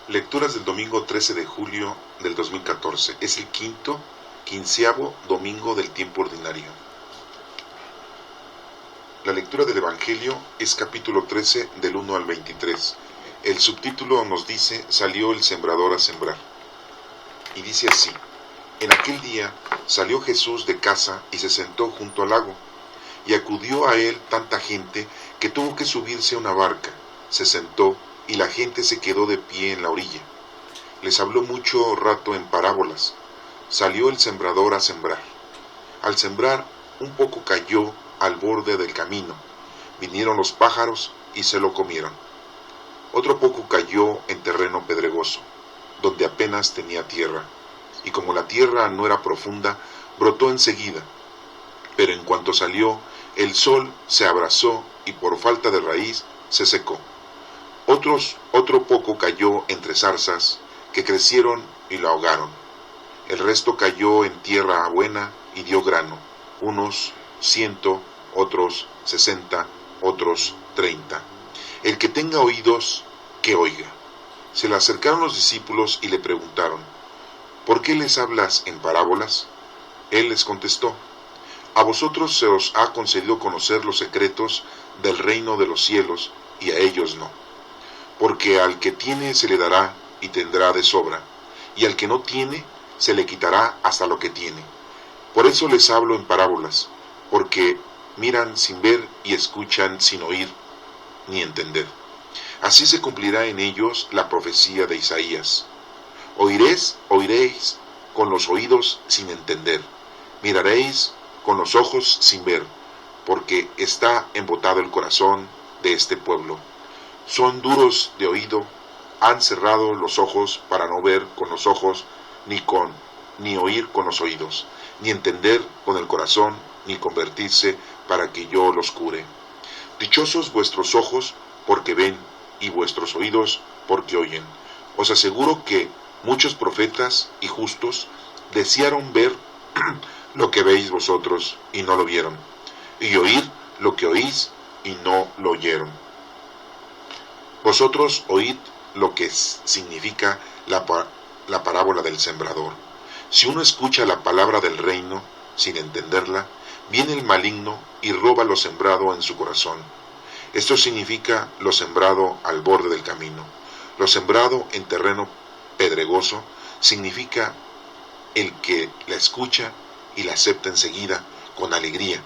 Lecturas del domingo 13 de julio del 2014. Es el quinceavo domingo del tiempo ordinario. La lectura del Evangelio es capítulo 13 del 1 al 23. El subtítulo nos dice: salió el sembrador a sembrar. Y dice así: en aquel día salió Jesús de casa y se sentó junto al lago, y acudió a él tanta gente que tuvo que subirse a una barca. Se sentó y la gente se quedó de pie en la orilla. Les habló mucho rato en parábolas. Salió el sembrador a sembrar. Al sembrar, un poco cayó al borde del camino. Vinieron los pájaros y se lo comieron. Otro poco cayó en terreno pedregoso, donde apenas tenía tierra, y como la tierra no era profunda, brotó enseguida. Pero en cuanto salió, el sol se abrasó y por falta de raíz se secó. Otro poco cayó entre zarzas, que crecieron y lo ahogaron. El resto cayó en tierra buena y dio grano, unos 100, otros 60, otros 30. El que tenga oídos, que oiga. Se le acercaron los discípulos y le preguntaron: ¿por qué les hablas en parábolas? Él les contestó: a vosotros se os ha concedido conocer los secretos del reino de los cielos, y a ellos no. Porque al que tiene se le dará y tendrá de sobra, y al que no tiene se le quitará hasta lo que tiene. Por eso les hablo en parábolas, porque miran sin ver y escuchan sin oír ni entender. Así se cumplirá en ellos la profecía de Isaías: oiréis con los oídos sin entender, miraréis con los ojos sin ver, porque está embotado el corazón de este pueblo. Son duros de oído, han cerrado los ojos para no ver con los ojos, ni oír con los oídos, ni entender con el corazón, ni convertirse para que yo los cure. Dichosos vuestros ojos porque ven, y vuestros oídos porque oyen. Os aseguro que muchos profetas y justos desearon ver lo que veis vosotros y no lo vieron, y oír lo que oís y no lo oyeron. Vosotros oíd lo que significa la parábola del sembrador. Si uno escucha la palabra del reino sin entenderla, viene el maligno y roba lo sembrado en su corazón. Esto significa lo sembrado al borde del camino. Lo sembrado en terreno pedregoso significa el que la escucha y la acepta enseguida con alegría,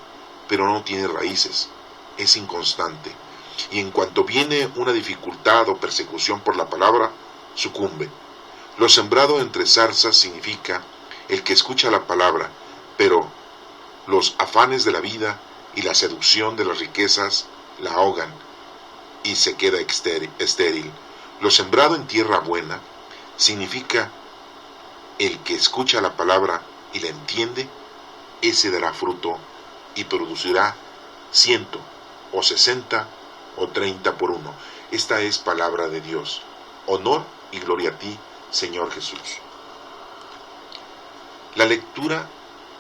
pero no tiene raíces, es inconstante, y en cuanto viene una dificultad o persecución por la palabra, sucumbe. Lo sembrado entre zarzas significa el que escucha la palabra, pero los afanes de la vida y la seducción de las riquezas la ahogan y se queda estéril. Lo sembrado en tierra buena significa el que escucha la palabra y la entiende, ese dará fruto y producirá 100 o 60 o 30 por uno. Esta es palabra de Dios. Honor y gloria a ti, Señor Jesús. La lectura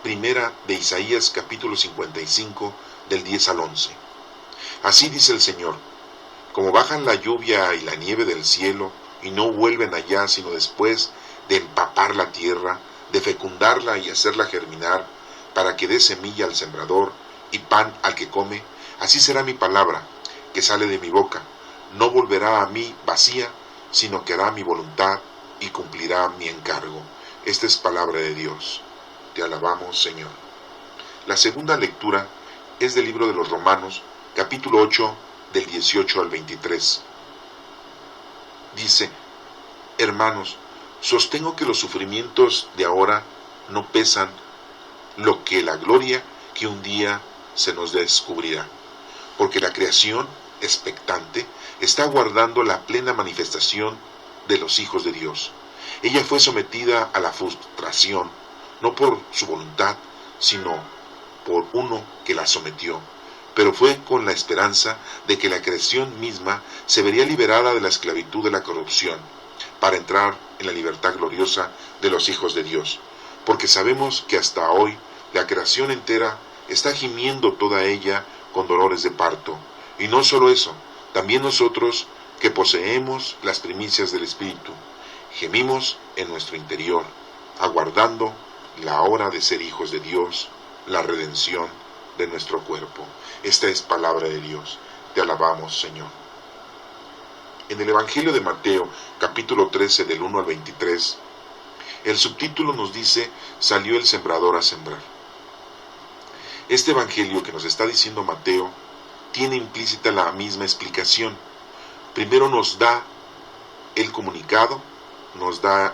primera de Isaías capítulo 55 del 10 al 11. Así dice el Señor: como bajan la lluvia y la nieve del cielo y no vuelven allá sino después de empapar la tierra, de fecundarla y hacerla germinar, para que dé semilla al sembrador y pan al que come, así será mi palabra que sale de mi boca. No volverá a mí vacía, sino que hará mi voluntad y cumplirá mi encargo. Esta es palabra de Dios. Te alabamos, Señor. La segunda lectura es del libro de los Romanos, capítulo 8, del 18 al 23. Dice: hermanos, sostengo que los sufrimientos de ahora no pesan lo que la gloria que un día se nos descubrirá, porque la creación expectante está aguardando la plena manifestación de los hijos de Dios. Ella fue sometida a la frustración, no por su voluntad, sino por uno que la sometió, pero fue con la esperanza de que la creación misma se vería liberada de la esclavitud de la corrupción, para entrar en la libertad gloriosa de los hijos de Dios. Porque sabemos que hasta hoy la creación entera está gimiendo toda ella con dolores de parto. Y no solo eso, también nosotros, que poseemos las primicias del Espíritu, gemimos en nuestro interior, aguardando la hora de ser hijos de Dios, la redención de nuestro cuerpo. Esta es palabra de Dios. Te alabamos, Señor. En el Evangelio de Mateo, capítulo 13, del 1 al 23, el subtítulo nos dice: salió el sembrador a sembrar. Este Evangelio que nos está diciendo Mateo tiene implícita la misma explicación. Primero nos da el comunicado, nos da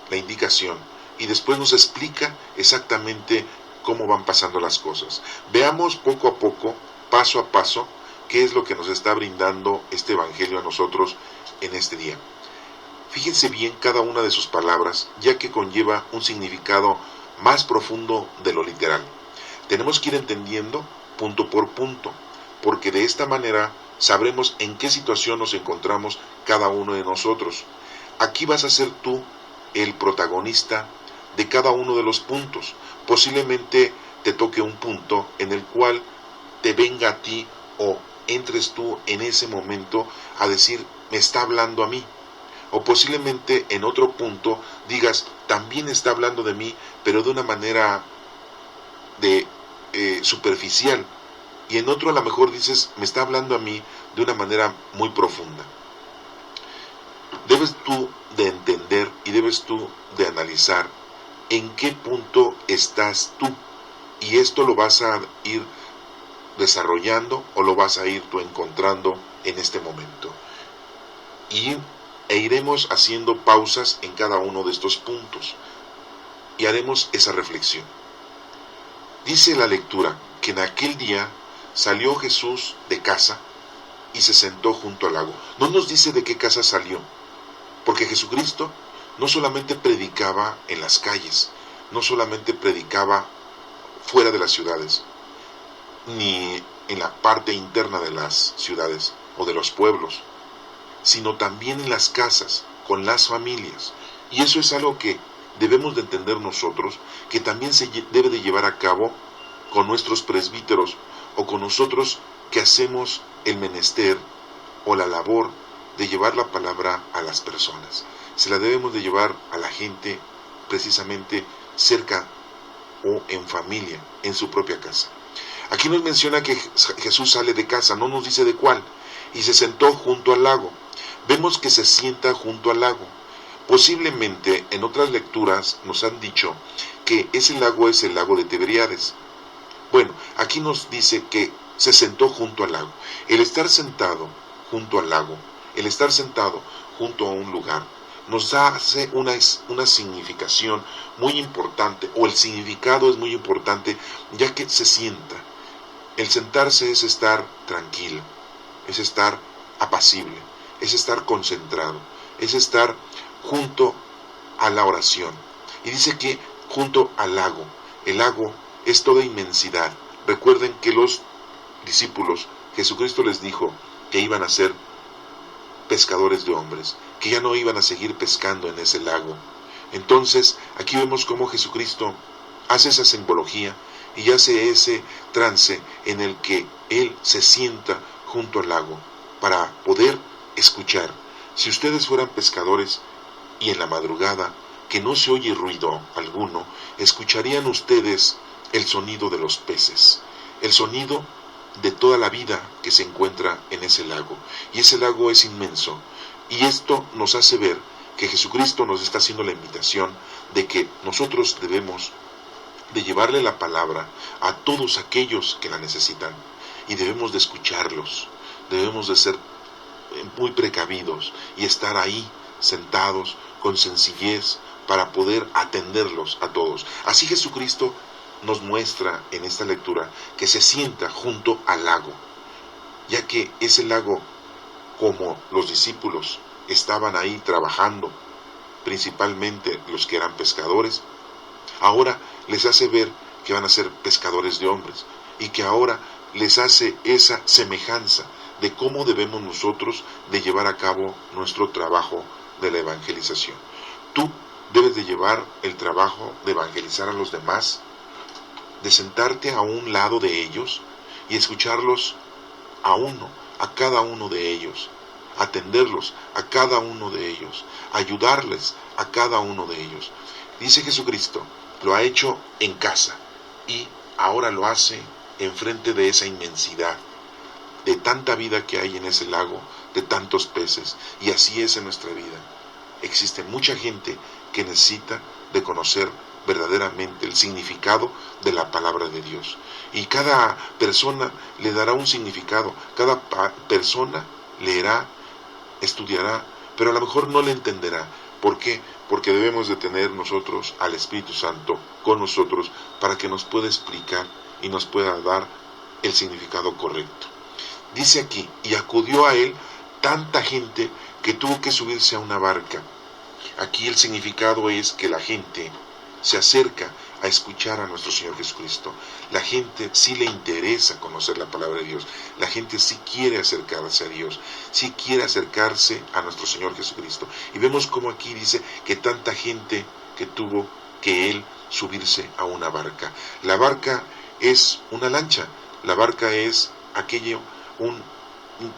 la indicación y después nos explica exactamente cómo van pasando las cosas. Veamos poco a poco, paso a paso, qué es lo que nos está brindando este Evangelio a nosotros en este día. Fíjense bien cada una de sus palabras, ya que conlleva un significado más profundo de lo literal. Tenemos que ir entendiendo punto por punto, porque de esta manera sabremos en qué situación nos encontramos cada uno de nosotros. Aquí vas a ser tú el protagonista de cada uno de los puntos. Posiblemente te toque un punto en el cual te venga a ti o entres tú en ese momento a decir, me está hablando a mí. O posiblemente en otro punto digas, también está hablando de mí, pero de una manera superficial. Y en otro a lo mejor dices, me está hablando a mí de una manera muy profunda. Debes tú de entender y debes tú de analizar en qué punto estás tú. Y esto lo vas a ir desarrollando o lo vas a ir tú encontrando en este momento. E iremos haciendo pausas en cada uno de estos puntos y haremos esa reflexión. Dice la lectura que en aquel día salió Jesús de casa y se sentó junto al lago. No nos dice de qué casa salió, porque Jesucristo no solamente predicaba en las calles, no solamente predicaba fuera de las ciudades, ni en la parte interna de las ciudades o de los pueblos, sino también en las casas, con las familias. Y eso es algo que debemos de entender nosotros, que también se debe de llevar a cabo con nuestros presbíteros o con nosotros que hacemos el menester o la labor de llevar la palabra a las personas. Se la debemos de llevar a la gente precisamente cerca o en familia, en su propia casa. Aquí nos menciona que Jesús sale de casa, no nos dice de cuál, y se sentó junto al lago. Vemos que se sienta junto al lago. Posiblemente en otras lecturas nos han dicho que ese lago es el lago de Tiberíades. Bueno, aquí nos dice que se sentó junto al lago. El estar sentado junto al lago, el estar sentado junto a un lugar, nos hace una significación muy importante, o el significado es muy importante, ya que se sienta. El sentarse es estar tranquilo, es estar apacible, es estar concentrado, es estar junto a la oración. Y dice que junto al lago, el lago es toda inmensidad. Recuerden que los discípulos, Jesucristo les dijo que iban a ser pescadores de hombres, que ya no iban a seguir pescando en ese lago. Entonces, aquí vemos cómo Jesucristo hace esa simbología y hace ese trance en el que Él se sienta junto al lago para poder escuchar. Si ustedes fueran pescadores y en la madrugada, que no se oye ruido alguno, escucharían ustedes el sonido de los peces, el sonido de toda la vida que se encuentra en ese lago. Y ese lago es inmenso. Y esto nos hace ver que Jesucristo nos está haciendo la invitación de que nosotros debemos de llevarle la palabra a todos aquellos que la necesitan. Y debemos de escucharlos, debemos de ser muy precavidos y estar ahí sentados con sencillez para poder atenderlos a todos. Así Jesucristo nos muestra en esta lectura que se sienta junto al lago, ya que ese lago, como los discípulos estaban ahí trabajando, principalmente los que eran pescadores, ahora les hace ver que van a ser pescadores de hombres, y que ahora les hace esa semejanza de cómo debemos nosotros de llevar a cabo nuestro trabajo de la evangelización. Tú debes de llevar el trabajo de evangelizar a los demás, de sentarte a un lado de ellos y escucharlos a uno, a cada uno de ellos, atenderlos a cada uno de ellos, ayudarles a cada uno de ellos. Dice Jesucristo, lo ha hecho en casa y ahora lo hace enfrente de esa inmensidad, de tanta vida que hay en ese lago, de tantos peces, y así es en nuestra vida. Existe mucha gente que necesita de conocer verdaderamente el significado de la palabra de Dios. Y cada persona le dará un significado, cada persona leerá, estudiará, pero a lo mejor no le entenderá. ¿Por qué? Porque debemos de tener nosotros al Espíritu Santo con nosotros para que nos pueda explicar y nos pueda dar el significado correcto. Dice aquí, y acudió a él tanta gente que tuvo que subirse a una barca. Aquí el significado es que la gente se acerca a escuchar a nuestro Señor Jesucristo. La gente sí le interesa conocer la palabra de Dios. La gente sí quiere acercarse a Dios, sí quiere acercarse a nuestro Señor Jesucristo. Y vemos como aquí dice que tanta gente que tuvo que él subirse a una barca. La barca es una lancha, la barca es aquello, un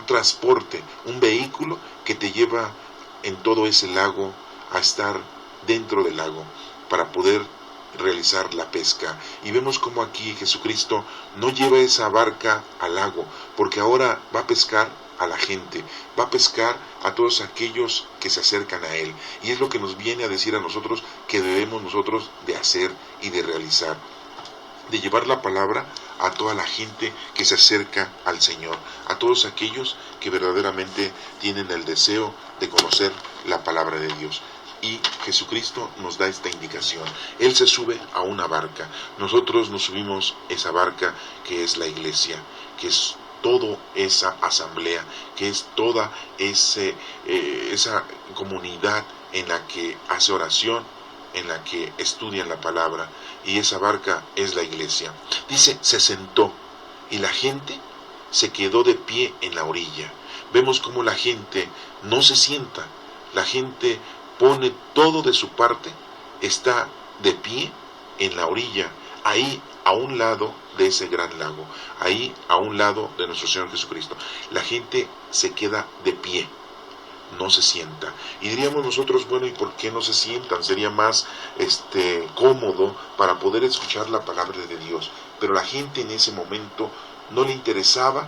transporte, un vehículo que te lleva en todo ese lago a estar dentro del lago para poder realizar la pesca. Y vemos como aquí Jesucristo no lleva esa barca al lago, porque ahora va a pescar a la gente, va a pescar a todos aquellos que se acercan a él, y es lo que nos viene a decir a nosotros que debemos nosotros de hacer y de realizar, de llevar la palabra a toda la gente que se acerca al Señor, a todos aquellos que verdaderamente tienen el deseo de conocer la palabra de Dios. Y Jesucristo nos da esta indicación. Él se sube a una barca. Nosotros nos subimos a esa barca que es la iglesia, que es toda esa asamblea, que es toda esa comunidad en la que hace oración, en la que estudian la palabra, y esa barca es la iglesia. Dice, se sentó y la gente se quedó de pie en la orilla. Vemos cómo la gente no se sienta, la gente pone todo de su parte, está de pie en la orilla, ahí a un lado de ese gran lago, ahí a un lado de nuestro Señor Jesucristo. La gente se queda de pie, no se sienta. Y diríamos nosotros, bueno, ¿y por qué no se sientan? Sería más cómodo para poder escuchar la palabra de Dios. Pero la gente en ese momento no le interesaba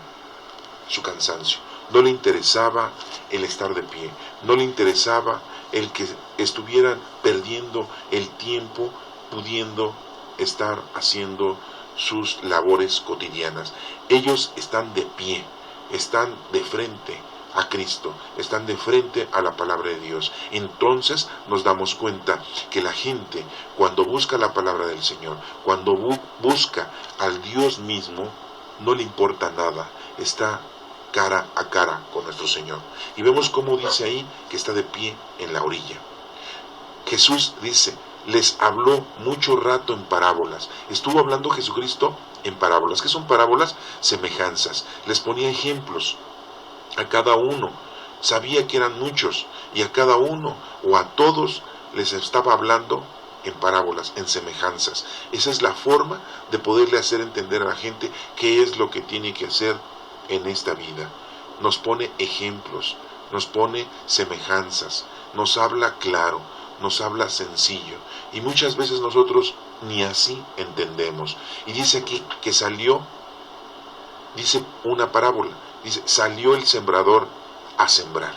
su cansancio, no le interesaba el estar de pie, no le interesaba el que estuvieran perdiendo el tiempo pudiendo estar haciendo sus labores cotidianas. Ellos están de pie, están de frente a Cristo, están de frente a la palabra de Dios. Entonces nos damos cuenta que la gente, cuando busca la palabra del Señor, cuando busca al Dios mismo, no le importa nada, está cara a cara con nuestro Señor. Y vemos cómo dice ahí que está de pie en la orilla. Jesús dice, les habló mucho rato en parábolas. Estuvo hablando Jesucristo en parábolas. ¿Qué son parábolas? Semejanzas. Les ponía ejemplos a cada uno. Sabía que eran muchos y a cada uno o a todos les estaba hablando en parábolas, en semejanzas. Esa es la forma de poderle hacer entender a la gente qué es lo que tiene que hacer en esta vida. Nos pone ejemplos, nos pone semejanzas, nos habla claro, nos habla sencillo, y muchas veces nosotros ni así entendemos. Y dice aquí que salió, dice una parábola, dice, salió el sembrador a sembrar.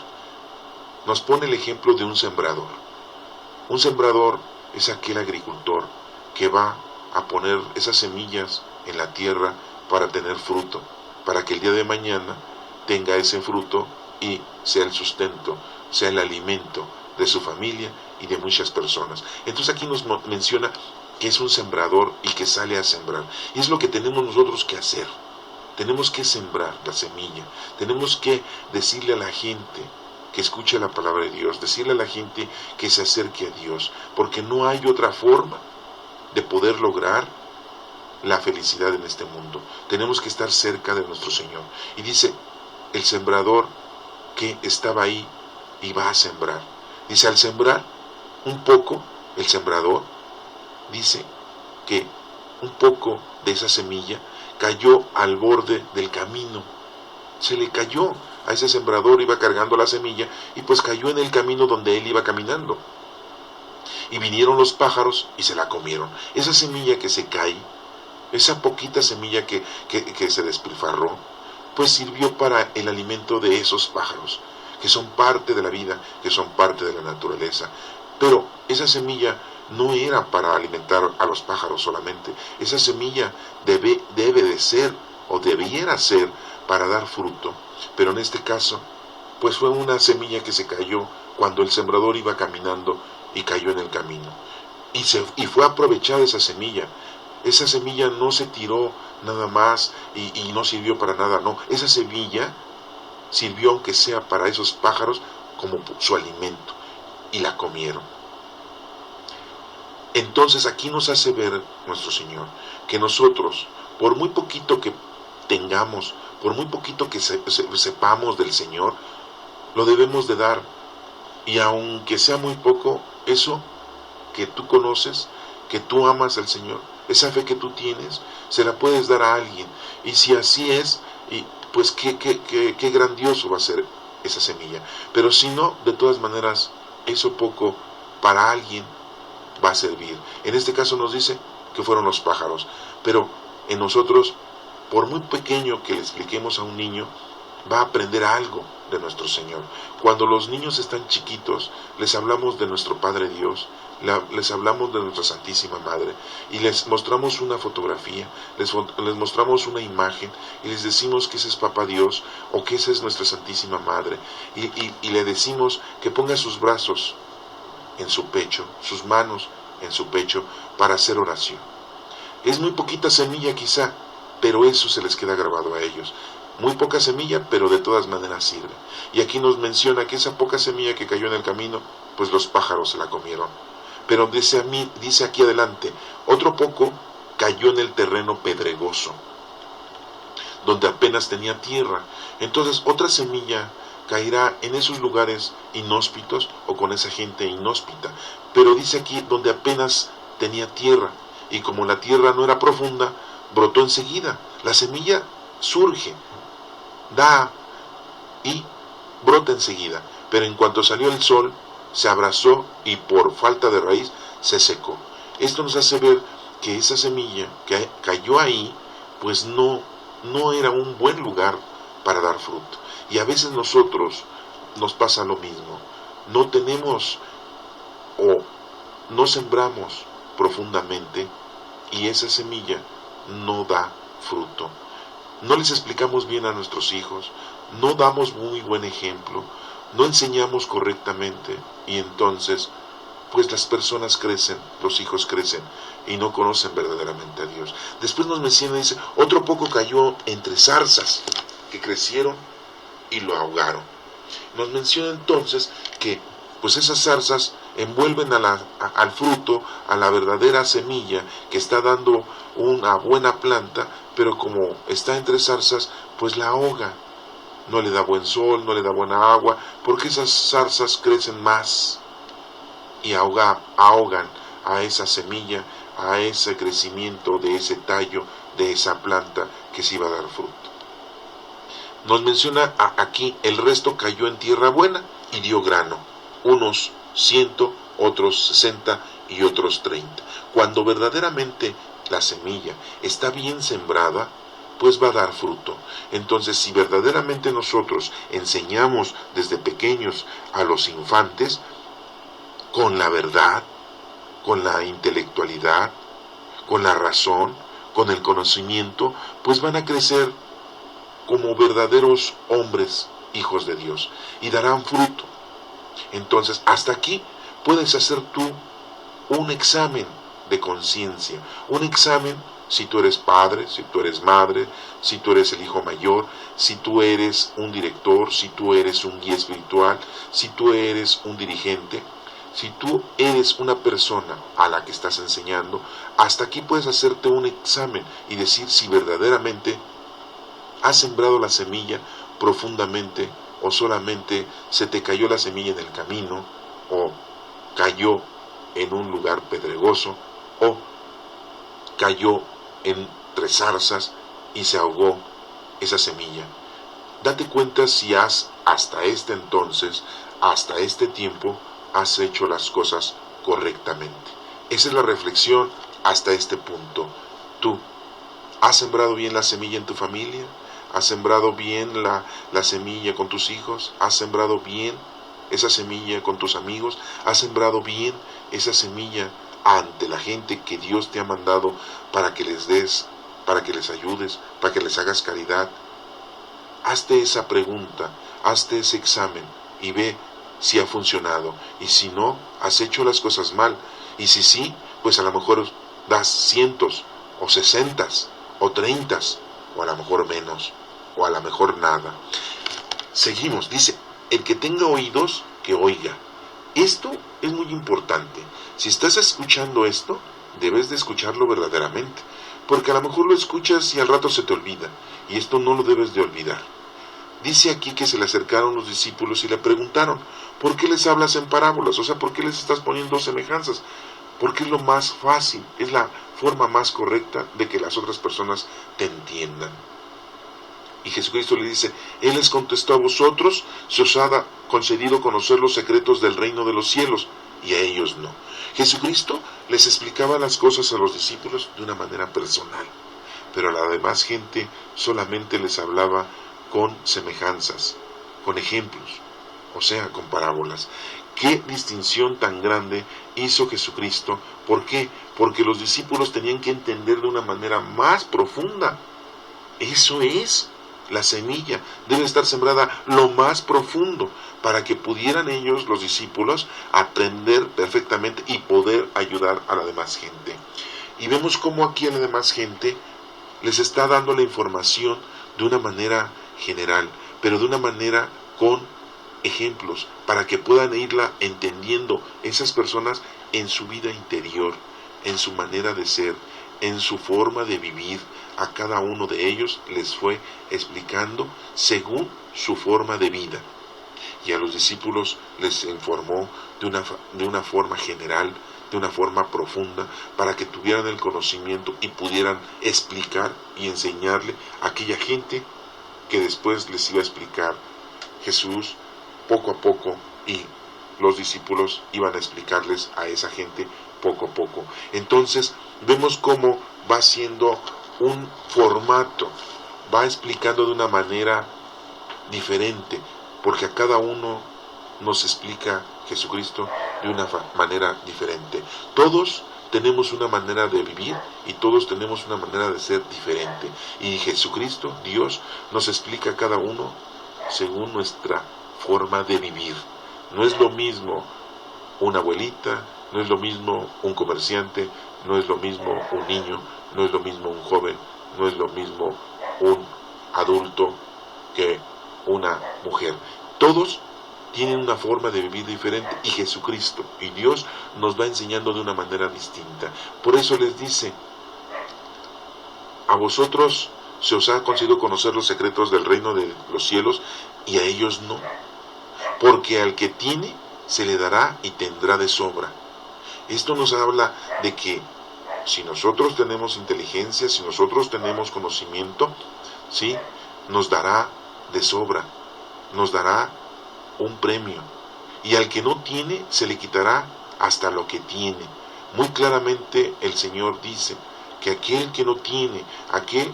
Nos pone el ejemplo de un sembrador. Un sembrador es aquel agricultor que va a poner esas semillas en la tierra para tener fruto, para que el día de mañana tenga ese fruto y sea el sustento, sea el alimento de su familia y de muchas personas. Entonces aquí nos menciona que es un sembrador y que sale a sembrar. Y es lo que tenemos nosotros que hacer. Tenemos que sembrar la semilla. Tenemos que decirle a la gente que escuche la palabra de Dios, decirle a la gente que se acerque a Dios, porque no hay otra forma de poder lograr la felicidad en este mundo. Tenemos que estar cerca de nuestro Señor. Y dice, el sembrador que estaba ahí y va a sembrar. Dice, al sembrar un poco, el sembrador dice que un poco de esa semilla cayó al borde del camino. Se le cayó a ese sembrador, iba cargando la semilla y pues cayó en el camino donde él iba caminando. Y vinieron los pájaros y se la comieron. Esa semilla que se cae, esa poquita semilla que se despilfarró, pues sirvió para el alimento de esos pájaros, que son parte de la vida, que son parte de la naturaleza. Pero esa semilla no era para alimentar a los pájaros solamente. Esa semilla debe de ser, o debiera ser, para dar fruto. Pero en este caso, pues fue una semilla que se cayó cuando el sembrador iba caminando y cayó en el camino. Y fue aprovechada esa semilla. Esa semilla no se tiró nada más y no sirvió para nada, no. Esa semilla sirvió, aunque sea para esos pájaros, como su alimento, y la comieron. Entonces aquí nos hace ver nuestro Señor que nosotros, por muy poquito que tengamos, por muy poquito que sepamos del Señor, lo debemos de dar. Y aunque sea muy poco, eso que tú conoces, que tú amas al Señor, esa fe que tú tienes, se la puedes dar a alguien. Y si así es, pues qué grandioso va a ser esa semilla. Pero si no, de todas maneras, eso poco para alguien va a servir. En este caso nos dice que fueron los pájaros. Pero en nosotros, por muy pequeño que le expliquemos a un niño, va a aprender algo de nuestro Señor. Cuando los niños están chiquitos, les hablamos de nuestro Padre Dios, les hablamos de nuestra Santísima Madre y les mostramos una fotografía, les mostramos una imagen y les decimos que ese es Papá Dios o que esa es nuestra Santísima Madre y le decimos que ponga sus brazos en su pecho, sus manos en su pecho para hacer oración. Es muy poquita semilla quizá, pero eso se les queda grabado a ellos. Muy poca semilla, pero de todas maneras sirve. Y aquí nos menciona que esa poca semilla que cayó en el camino, pues los pájaros se la comieron. Pero dice aquí adelante, otro poco cayó en el terreno pedregoso, donde apenas tenía tierra. Entonces otra semilla caerá en esos lugares inhóspitos o con esa gente inhóspita. Pero dice aquí donde apenas tenía tierra. Y como la tierra no era profunda, brotó enseguida. La semilla surge, da y brota enseguida. Pero en cuanto salió el sol, se abrazó y por falta de raíz se secó. Esto nos hace ver que esa semilla que cayó ahí, pues no era un buen lugar para dar fruto. Y a veces nosotros nos pasa lo mismo. No tenemos o no sembramos profundamente y esa semilla no da fruto. No les explicamos bien a nuestros hijos, no damos muy buen ejemplo, no enseñamos correctamente y entonces pues las personas crecen, los hijos crecen y no conocen verdaderamente a Dios. Después nos menciona, dice, otro poco cayó entre zarzas que crecieron y lo ahogaron. Nos menciona entonces que pues esas zarzas envuelven al fruto, a la verdadera semilla que está dando una buena planta, pero como está entre zarzas, pues la ahoga. No le da buen sol, no le da buena agua, porque esas zarzas crecen más y ahogan a esa semilla, a ese crecimiento de ese tallo, de esa planta que se iba a dar fruto. Nos menciona aquí, el resto cayó en tierra buena y dio grano, unos 100, otros 60 y otros 30. Cuando verdaderamente la semilla está bien sembrada, pues va a dar fruto. Entonces, si verdaderamente nosotros enseñamos desde pequeños a los infantes con la verdad, con la intelectualidad, con la razón, con el conocimiento, pues van a crecer como verdaderos hombres, hijos de Dios, y darán fruto. Entonces, hasta aquí puedes hacer tú un examen de conciencia, un examen si tú eres padre, si tú eres madre, si tú eres el hijo mayor, si tú eres un director, si tú eres un guía espiritual, si tú eres un dirigente, si tú eres una persona a la que estás enseñando, hasta aquí puedes hacerte un examen y decir si verdaderamente has sembrado la semilla profundamente o solamente se te cayó la semilla en el camino o cayó en un lugar pedregoso o cayó entre zarzas y se ahogó esa semilla. Date cuenta si hasta este entonces, hasta este tiempo, has hecho las cosas correctamente. Esa es la reflexión hasta este punto. Tú, ¿has sembrado bien la semilla en tu familia? ¿Has sembrado bien la semilla con tus hijos? ¿Has sembrado bien esa semilla con tus amigos? ¿Has sembrado bien esa semilla ante la gente que Dios te ha mandado para que les des, para que les ayudes, para que les hagas caridad? Hazte esa pregunta, hazte ese examen y ve si ha funcionado. Y si no, has hecho las cosas mal. Y si sí, pues a lo mejor das cientos, o sesentas, o treintas, o a lo mejor menos, o a lo mejor nada. Seguimos, dice, el que tenga oídos, que oiga. Esto es muy importante. Si estás escuchando esto, debes de escucharlo verdaderamente, porque a lo mejor lo escuchas y al rato se te olvida, y esto no lo debes de olvidar. Dice aquí que se le acercaron los discípulos y le preguntaron, ¿por qué les hablas en parábolas? O sea, ¿por qué les estás poniendo semejanzas? Porque es lo más fácil, es la forma más correcta de que las otras personas te entiendan. Y Jesucristo le dice, Él les contestó, a vosotros se os ha concedido conocer los secretos del reino de los cielos, y a ellos no. Jesucristo les explicaba las cosas a los discípulos de una manera personal, pero a la demás gente solamente les hablaba con semejanzas, con ejemplos, o sea, con parábolas. ¿Qué distinción tan grande hizo Jesucristo? ¿Por qué? Porque los discípulos tenían que entender de una manera más profunda. Eso es, la semilla debe estar sembrada lo más profundo para que pudieran ellos, los discípulos, aprender perfectamente y poder ayudar a la demás gente. Y vemos cómo aquí a la demás gente les está dando la información de una manera general, pero de una manera con ejemplos, para que puedan irla entendiendo esas personas en su vida interior, en su manera de ser, en su forma de vivir. A cada uno de ellos les fue explicando según su forma de vida. Y a los discípulos les informó de una forma general, de una forma profunda, para que tuvieran el conocimiento y pudieran explicar y enseñarle a aquella gente que después les iba a explicar Jesús poco a poco, y los discípulos iban a explicarles a esa gente poco a poco. Entonces vemos cómo va siendo un formato, va explicando de una manera diferente, porque a cada uno nos explica Jesucristo de una manera diferente. Todos tenemos una manera de vivir y todos tenemos una manera de ser diferente. Y Jesucristo, Dios, nos explica a cada uno según nuestra forma de vivir. No es lo mismo una abuelita, no es lo mismo un comerciante, no es lo mismo un niño, no es lo mismo un joven, no es lo mismo un adulto que una mujer. Todos tienen una forma de vivir diferente, y Jesucristo y Dios nos va enseñando de una manera distinta. Por eso les dice, a vosotros se os ha concedido conocer los secretos del reino de los cielos, y a ellos no. Porque al que tiene, se le dará y tendrá de sobra. Esto nos habla de que si nosotros tenemos inteligencia, si nosotros tenemos conocimiento, ¿sí?, nos dará de sobra, nos dará un premio. Y al que no tiene, se le quitará hasta lo que tiene. Muy claramente el Señor dice que aquel que no tiene, aquel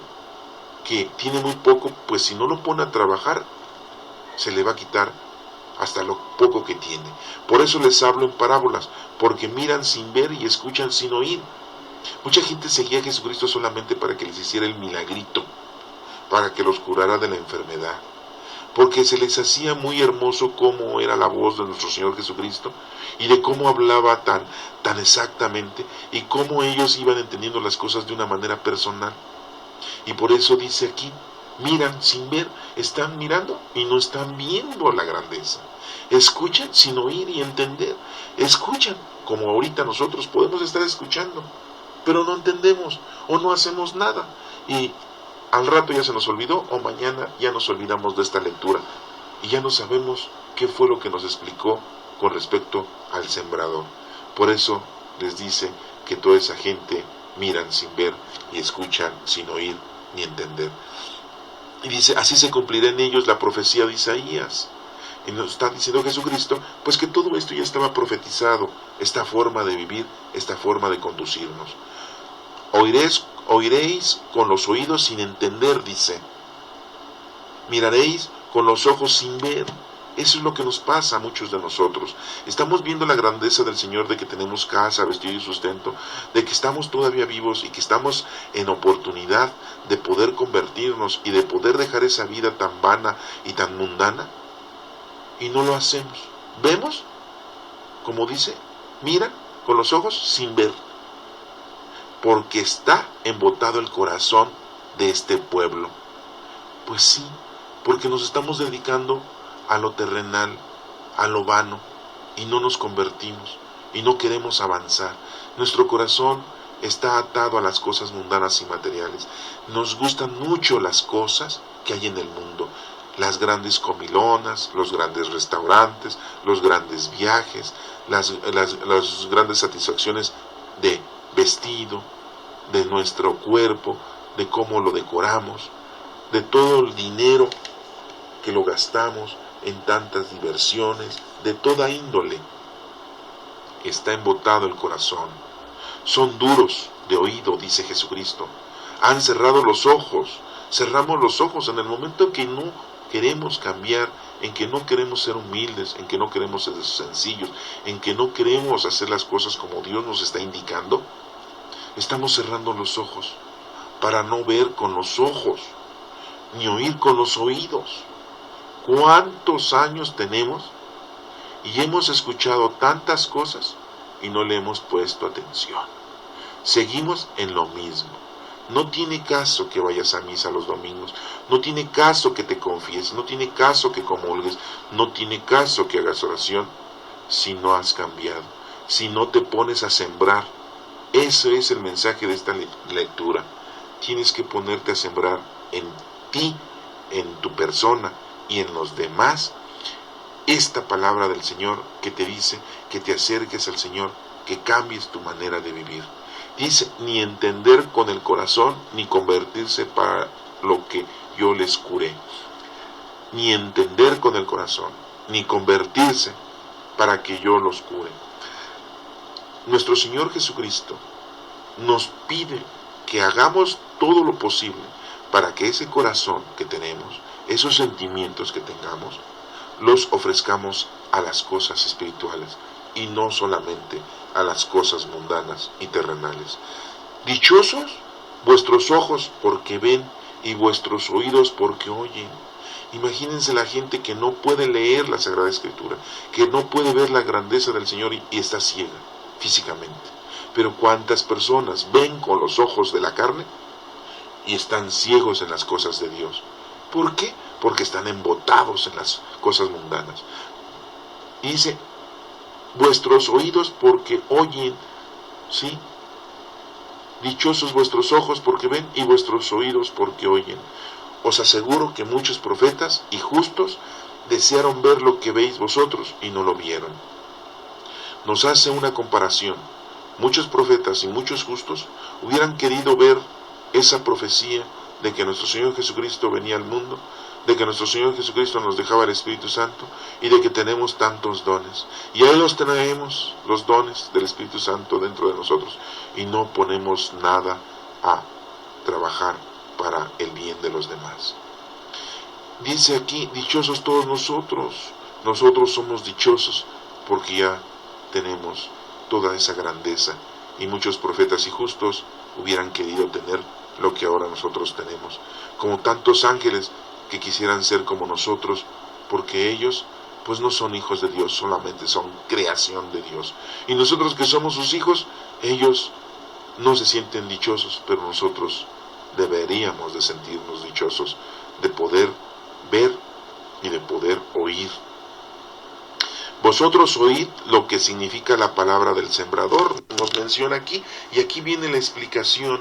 que tiene muy poco, pues si no lo pone a trabajar, se le va a quitar hasta lo poco que tiene. Por eso les hablo en parábolas, porque miran sin ver y escuchan sin oír. Mucha gente seguía a Jesucristo solamente para que les hiciera el milagrito, para que los curara de la enfermedad, porque se les hacía muy hermoso cómo era la voz de nuestro Señor Jesucristo, y de cómo hablaba tan exactamente, y cómo ellos iban entendiendo las cosas de una manera personal. Y por eso dice aquí, miran sin ver, están mirando y no están viendo la grandeza. Escuchan sin oír y entender. Escuchan, como ahorita nosotros podemos estar escuchando, pero no entendemos o no hacemos nada. Y al rato ya se nos olvidó, o mañana ya nos olvidamos de esta lectura y ya no sabemos qué fue lo que nos explicó con respecto al sembrador. Por eso les dice que toda esa gente miran sin ver y escuchan sin oír ni entender. Y dice, así se cumplirá en ellos la profecía de Isaías. Y nos está diciendo Jesucristo, pues que todo esto ya estaba profetizado, esta forma de vivir, esta forma de conducirnos. Oiréis con los oídos sin entender, dice. Miraréis con los ojos sin ver. Eso es lo que nos pasa a muchos de nosotros. Estamos viendo la grandeza del Señor, de que tenemos casa, vestido y sustento, de que estamos todavía vivos y que estamos en oportunidad de poder convertirnos y de poder dejar esa vida tan vana y tan mundana. Y no lo hacemos. Vemos, como dice, mira con los ojos sin ver, porque está embotado el corazón de este pueblo. Pues sí, porque nos estamos dedicando a lo terrenal, a lo vano, y no nos convertimos, y no queremos avanzar. Nuestro corazón está atado a las cosas mundanas y materiales. Nos gustan mucho las cosas que hay en el mundo, las grandes comilonas, los grandes restaurantes, los grandes viajes, las grandes satisfacciones de vestido, de nuestro cuerpo, de cómo lo decoramos, de todo el dinero que lo gastamos en tantas diversiones, de toda índole. Está embotado el corazón. Son duros de oído, dice Jesucristo. Han cerrado los ojos. Cerramos los ojos en el momento en que no queremos cambiar, en que no queremos ser humildes, en que no queremos ser sencillos, en que no queremos hacer las cosas como Dios nos está indicando. Estamos cerrando los ojos para no ver con los ojos, ni oír con los oídos. ¿Cuántos años tenemos y hemos escuchado tantas cosas y no le hemos puesto atención? Seguimos en lo mismo. No tiene caso que vayas a misa los domingos, no tiene caso que te confieses, no tiene caso que comulgues, no tiene caso que hagas oración si no has cambiado, si no te pones a sembrar. Ese es el mensaje de esta lectura. Tienes que ponerte a sembrar en ti, en tu persona y en los demás esta palabra del Señor que te dice que te acerques al Señor, que cambies tu manera de vivir. Dice, ni entender con el corazón, ni convertirse para lo que yo les curé. Ni entender con el corazón, ni convertirse para que yo los cure. Nuestro Señor Jesucristo nos pide que hagamos todo lo posible para que ese corazón que tenemos, esos sentimientos que tengamos, los ofrezcamos a las cosas espirituales y no solamente a las cosas mundanas y terrenales. Dichosos vuestros ojos porque ven y vuestros oídos porque oyen. Imagínense la gente que no puede leer la Sagrada Escritura, que no puede ver la grandeza del Señor y está ciega físicamente. Pero ¿cuántas personas ven con los ojos de la carne y están ciegos en las cosas de Dios? ¿Por qué? Porque están embotados en las cosas mundanas. Y dice, vuestros oídos porque oyen, ¿sí? Dichosos vuestros ojos porque ven y vuestros oídos porque oyen. Os aseguro que muchos profetas y justos desearon ver lo que veis vosotros y no lo vieron. Nos hace una comparación. Muchos profetas y muchos justos hubieran querido ver esa profecía de que nuestro Señor Jesucristo venía al mundo, de que nuestro Señor Jesucristo nos dejaba el Espíritu Santo y de que tenemos tantos dones. Y ahí los tenemos, los dones del Espíritu Santo dentro de nosotros, y no ponemos nada a trabajar para el bien de los demás. Dice aquí, dichosos todos nosotros. Nosotros somos dichosos porque ya tenemos toda esa grandeza, y muchos profetas y justos hubieran querido tener lo que ahora nosotros tenemos, como tantos ángeles que quisieran ser como nosotros, porque ellos pues no son hijos de Dios, solamente son creación de Dios, y nosotros que somos sus hijos, ellos no se sienten dichosos, pero nosotros deberíamos de sentirnos dichosos, de poder ver y de poder oír. Vosotros oíd lo que significa la palabra del sembrador, nos menciona aquí, y aquí viene la explicación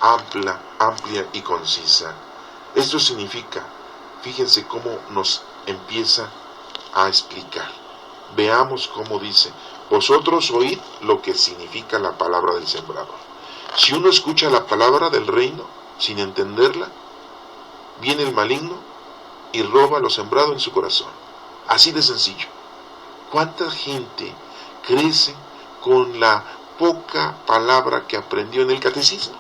amplia y concisa. Esto significa, fíjense cómo nos empieza a explicar. Veamos cómo dice, vosotros oíd lo que significa la palabra del sembrador. Si uno escucha la palabra del reino sin entenderla, viene el maligno y roba lo sembrado en su corazón. Así de sencillo. ¿Cuánta gente crece con la poca palabra que aprendió en el catecismo?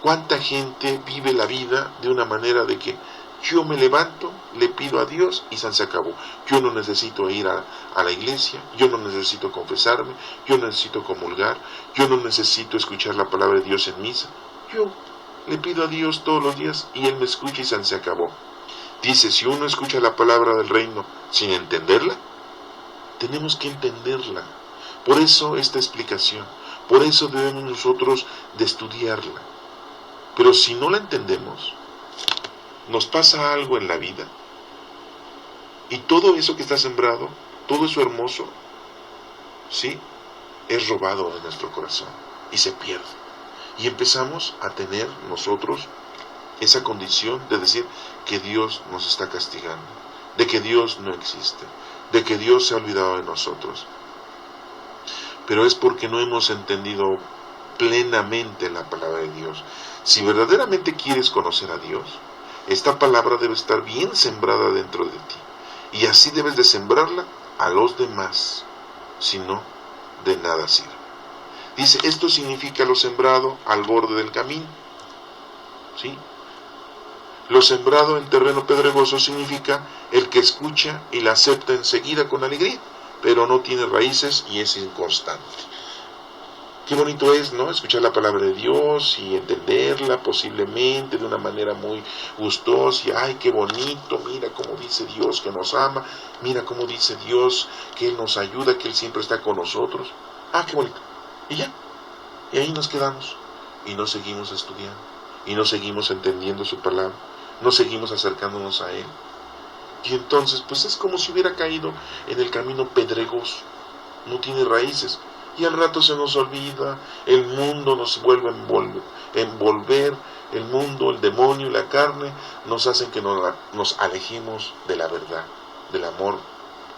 ¿Cuánta gente vive la vida de una manera de que yo me levanto, le pido a Dios y se acabó? Yo no necesito ir a la iglesia, yo no necesito confesarme, yo no necesito comulgar, yo no necesito escuchar la palabra de Dios en misa. Yo le pido a Dios todos los días y Él me escucha y se acabó. Dice, si uno escucha la palabra del reino sin entenderla, tenemos que entenderla. Por eso esta explicación, por eso debemos nosotros de estudiarla. Pero si no la entendemos, nos pasa algo en la vida y todo eso que está sembrado, todo eso hermoso, ¿sí?, es robado de nuestro corazón y se pierde. Y empezamos a tener nosotros esa condición de decir que Dios nos está castigando, de que Dios no existe, de que Dios se ha olvidado de nosotros. Pero es porque no hemos entendido plenamente la palabra de Dios. Si verdaderamente quieres conocer a Dios, esta palabra debe estar bien sembrada dentro de ti. Y así debes de sembrarla a los demás, si no, de nada sirve. Dice, esto significa lo sembrado al borde del camino, ¿sí? Lo sembrado en terreno pedregoso significa el que escucha y la acepta enseguida con alegría, pero no tiene raíces y es inconstante. Qué bonito es, ¿no?, escuchar la palabra de Dios y entenderla posiblemente de una manera muy gustosa. Y ¡ay, qué bonito! Mira cómo dice Dios que nos ama. Mira cómo dice Dios que Él nos ayuda, que Él siempre está con nosotros. ¡Ah, qué bonito! Y ya. Y ahí nos quedamos. Y no seguimos estudiando. Y no seguimos entendiendo su palabra. No seguimos acercándonos a Él. Y entonces, pues es como si hubiera caído en el camino pedregoso. No tiene raíces. Y al rato se nos olvida, el mundo nos vuelve a envolver, el mundo, el demonio y la carne nos hacen que nos alejemos de la verdad, del amor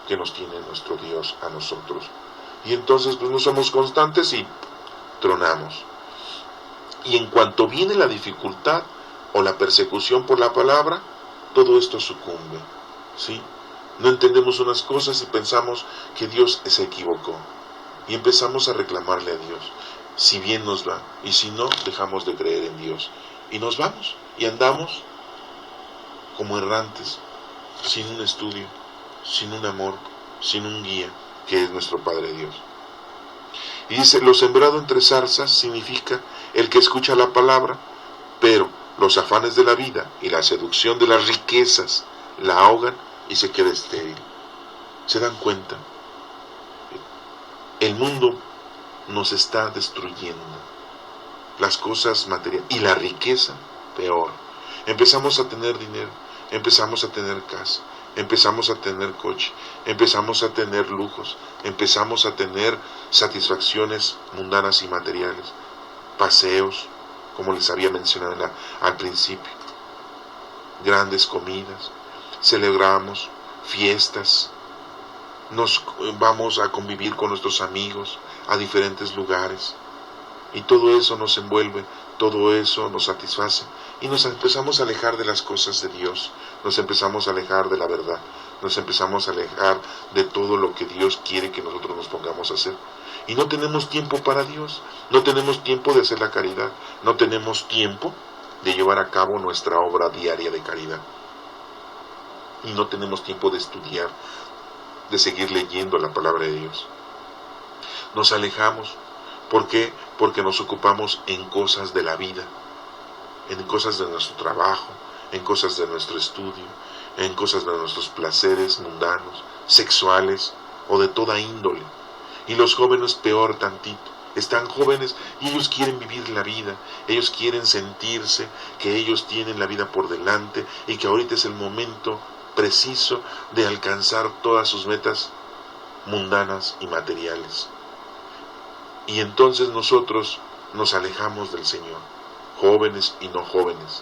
que nos tiene nuestro Dios a nosotros. Y entonces pues no somos constantes y tronamos. Y en cuanto viene la dificultad o la persecución por la palabra, todo esto sucumbe, ¿sí? No entendemos unas cosas y pensamos que Dios se equivocó. Y empezamos a reclamarle a Dios, si bien nos va, y si no, dejamos de creer en Dios. Y nos vamos, y andamos como errantes, sin un estudio, sin un amor, sin un guía, que es nuestro Padre Dios. Y dice, lo sembrado entre zarzas significa el que escucha la palabra, pero los afanes de la vida y la seducción de las riquezas la ahogan y se queda estéril. ¿Se dan cuenta? El mundo nos está destruyendo. Las cosas materiales y la riqueza, peor. Empezamos a tener dinero, empezamos a tener casa, empezamos a tener coche, empezamos a tener lujos, empezamos a tener satisfacciones mundanas y materiales, paseos, como les había mencionado al principio, grandes comidas, celebramos fiestas, nos vamos a convivir con nuestros amigos a diferentes lugares y todo eso nos envuelve, todo eso nos satisface y nos empezamos a alejar de las cosas de Dios, nos empezamos a alejar de la verdad, nos empezamos a alejar de todo lo que Dios quiere que nosotros nos pongamos a hacer y no tenemos tiempo para Dios, no tenemos tiempo de hacer la caridad, no tenemos tiempo de llevar a cabo nuestra obra diaria de caridad y no tenemos tiempo de estudiar, de seguir leyendo la palabra de Dios. Nos alejamos. ¿Por qué? Porque nos ocupamos en cosas de la vida, en cosas de nuestro trabajo, en cosas de nuestro estudio, en cosas de nuestros placeres mundanos, sexuales o de toda índole. Y los jóvenes peor tantito. Están jóvenes y ellos quieren vivir la vida, ellos quieren sentirse que ellos tienen la vida por delante y que ahorita es el momento preciso de alcanzar todas sus metas mundanas y materiales. Y entonces nosotros nos alejamos del Señor, jóvenes y no jóvenes,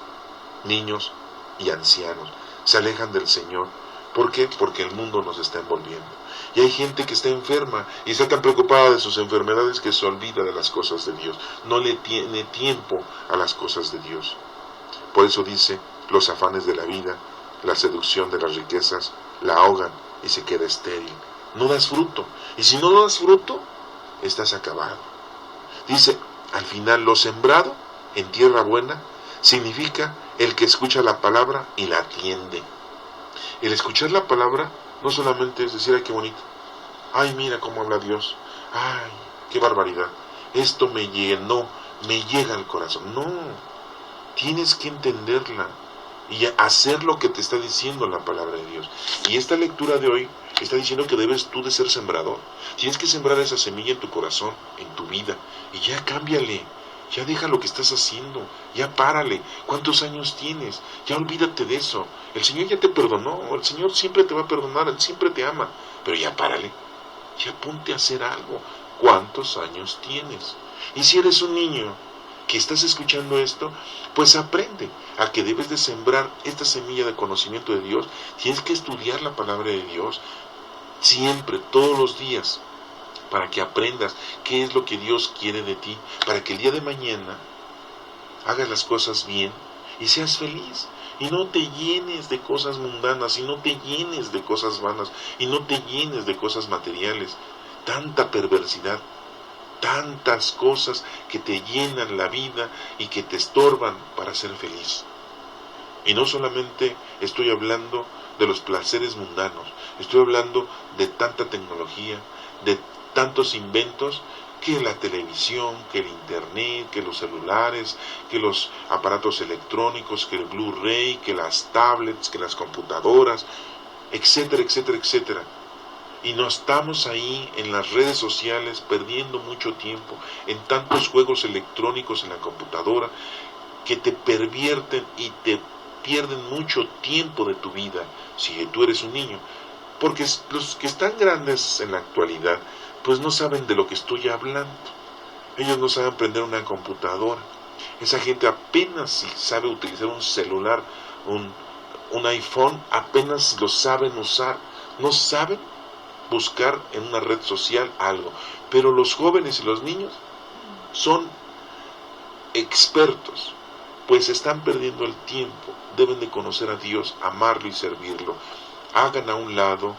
niños y ancianos, se alejan del Señor. ¿Por qué? Porque el mundo nos está envolviendo. Y hay gente que está enferma y está tan preocupada de sus enfermedades que se olvida de las cosas de Dios, no le tiene tiempo a las cosas de Dios. Por eso dice, los afanes de la vida, la seducción de las riquezas, la ahogan y se queda estéril. No das fruto. Y si no das fruto, estás acabado. Dice, al final, lo sembrado en tierra buena significa el que escucha la palabra y la atiende. El escuchar la palabra no solamente es decir, ay, qué bonito, ay, mira cómo habla Dios, ay, qué barbaridad, esto me llenó, me llega al corazón. No, tienes que entenderla y hacer lo que te está diciendo la palabra de Dios. Y esta lectura de hoy está diciendo que debes tú de ser sembrador. Tienes que sembrar esa semilla en tu corazón, en tu vida, y ya cámbiale. Ya deja lo que estás haciendo, ya párale. ¿Cuántos años tienes? Ya olvídate de eso. El Señor ya te perdonó, el Señor siempre te va a perdonar, Él siempre te ama. Pero ya párale, ya ponte a hacer algo. ¿Cuántos años tienes? Y si eres un niño que estás escuchando esto, pues aprende a que debes de sembrar esta semilla de conocimiento de Dios. Tienes que estudiar la palabra de Dios siempre, todos los días, para que aprendas qué es lo que Dios quiere de ti, para que el día de mañana hagas las cosas bien y seas feliz, y no te llenes de cosas mundanas, y no te llenes de cosas vanas, y no te llenes de cosas materiales. Tanta perversidad, tantas cosas que te llenan la vida y que te estorban para ser feliz. Y no solamente estoy hablando de los placeres mundanos, estoy hablando de tanta tecnología, de tantos inventos, que la televisión, que el internet, que los celulares, que los aparatos electrónicos, que el Blu-ray, que las tablets, que las computadoras, etcétera, etcétera, etcétera. Y no estamos ahí en las redes sociales perdiendo mucho tiempo, en tantos juegos electrónicos en la computadora que te pervierten y te pierden mucho tiempo de tu vida si tú eres un niño. Porque los que están grandes en la actualidad, pues no saben de lo que estoy hablando. Ellos no saben prender una computadora. Esa gente apenas si sabe utilizar un celular, un iPhone, apenas lo saben usar. No saben buscar en una red social algo. Pero los jóvenes y los niños son expertos, pues están perdiendo el tiempo. Deben de conocer a Dios, amarlo y servirlo. Hagan a un lado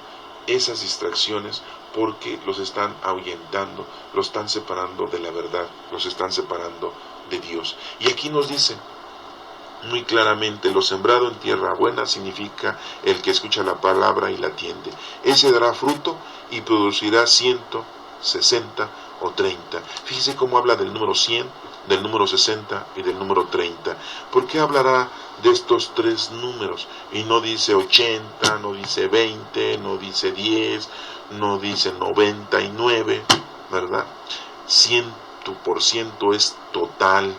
esas distracciones, porque los están ahuyentando, los están separando de la verdad, los están separando de Dios. Y aquí nos dice muy claramente, lo sembrado en tierra buena significa el que escucha la palabra y la atiende. Ese dará fruto y producirá 100, 60 o 30. Fíjese cómo habla del número 100, del número 60 y del número 30. ¿Por qué hablará de estos tres números? Y no dice 80, no dice 20, no dice 10, no dice 99, ¿verdad? 100% es total.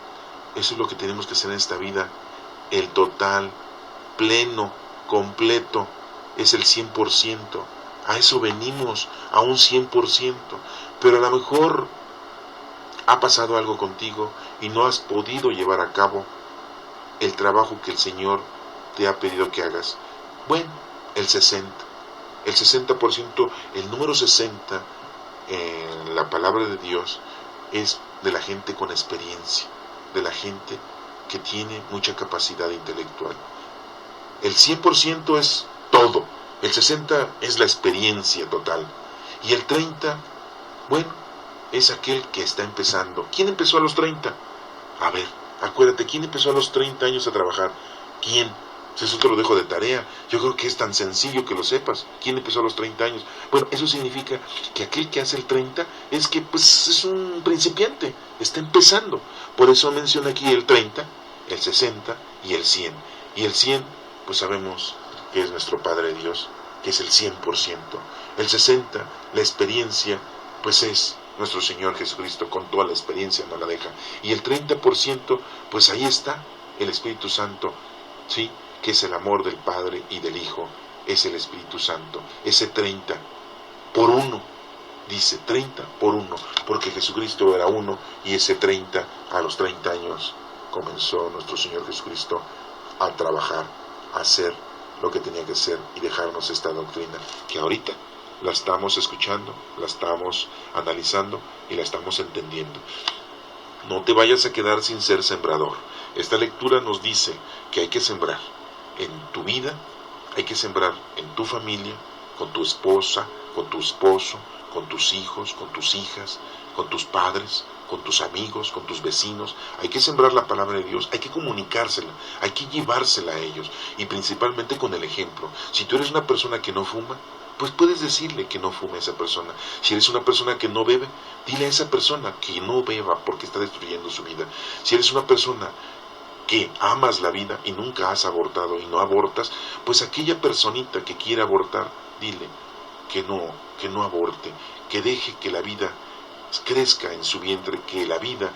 Eso es lo que tenemos que hacer en esta vida. El total, pleno, completo, es el 100%. A eso venimos, a un 100%. Pero a lo mejor ha pasado algo contigo y no has podido llevar a cabo el trabajo que el Señor te ha pedido que hagas. Bueno, el 60%, el número 60 en la palabra de Dios es de la gente con experiencia, de la gente que tiene mucha capacidad intelectual. El 100% es todo, el 60% es la experiencia total, y el 30%, bueno, es aquel que está empezando. ¿Quién empezó a los 30? A ver, acuérdate, ¿quién empezó a los 30 años a trabajar? ¿Quién? Eso te lo dejo de tarea. Yo creo que es tan sencillo que lo sepas. ¿Quién empezó a los 30 años? Bueno, eso significa que aquel que hace el 30 es que pues es un principiante, está empezando. Por eso menciona aquí el 30, el 60 y el 100. Y el 100, pues sabemos que es nuestro Padre Dios, que es el 100%. El 60, la experiencia, pues es nuestro Señor Jesucristo, con toda la experiencia no la deja. Y el 30%, pues ahí está el Espíritu Santo, ¿sí?, que es el amor del Padre y del Hijo, es el Espíritu Santo. Ese 30 por uno, dice 30 por uno, porque Jesucristo era uno, y ese 30, a los 30 años, comenzó nuestro Señor Jesucristo a trabajar, a hacer lo que tenía que hacer y dejarnos esta doctrina, que ahorita la estamos escuchando, la estamos analizando y la estamos entendiendo. No te vayas a quedar sin ser sembrador. Esta lectura nos dice que hay que sembrar en tu vida, hay que sembrar en tu familia, con tu esposa, con tu esposo, con tus hijos, con tus hijas, con tus padres, con tus amigos, con tus vecinos. Hay que sembrar la palabra de Dios, hay que comunicársela, hay que llevársela a ellos, y principalmente con el ejemplo. Si tú eres una persona que no fuma, pues puedes decirle que no fume a esa persona. Si eres una persona que no bebe, dile a esa persona que no beba porque está destruyendo su vida. Si eres una persona que amas la vida y nunca has abortado y no abortas, pues aquella personita que quiere abortar, dile que no aborte, que deje que la vida crezca en su vientre, que la vida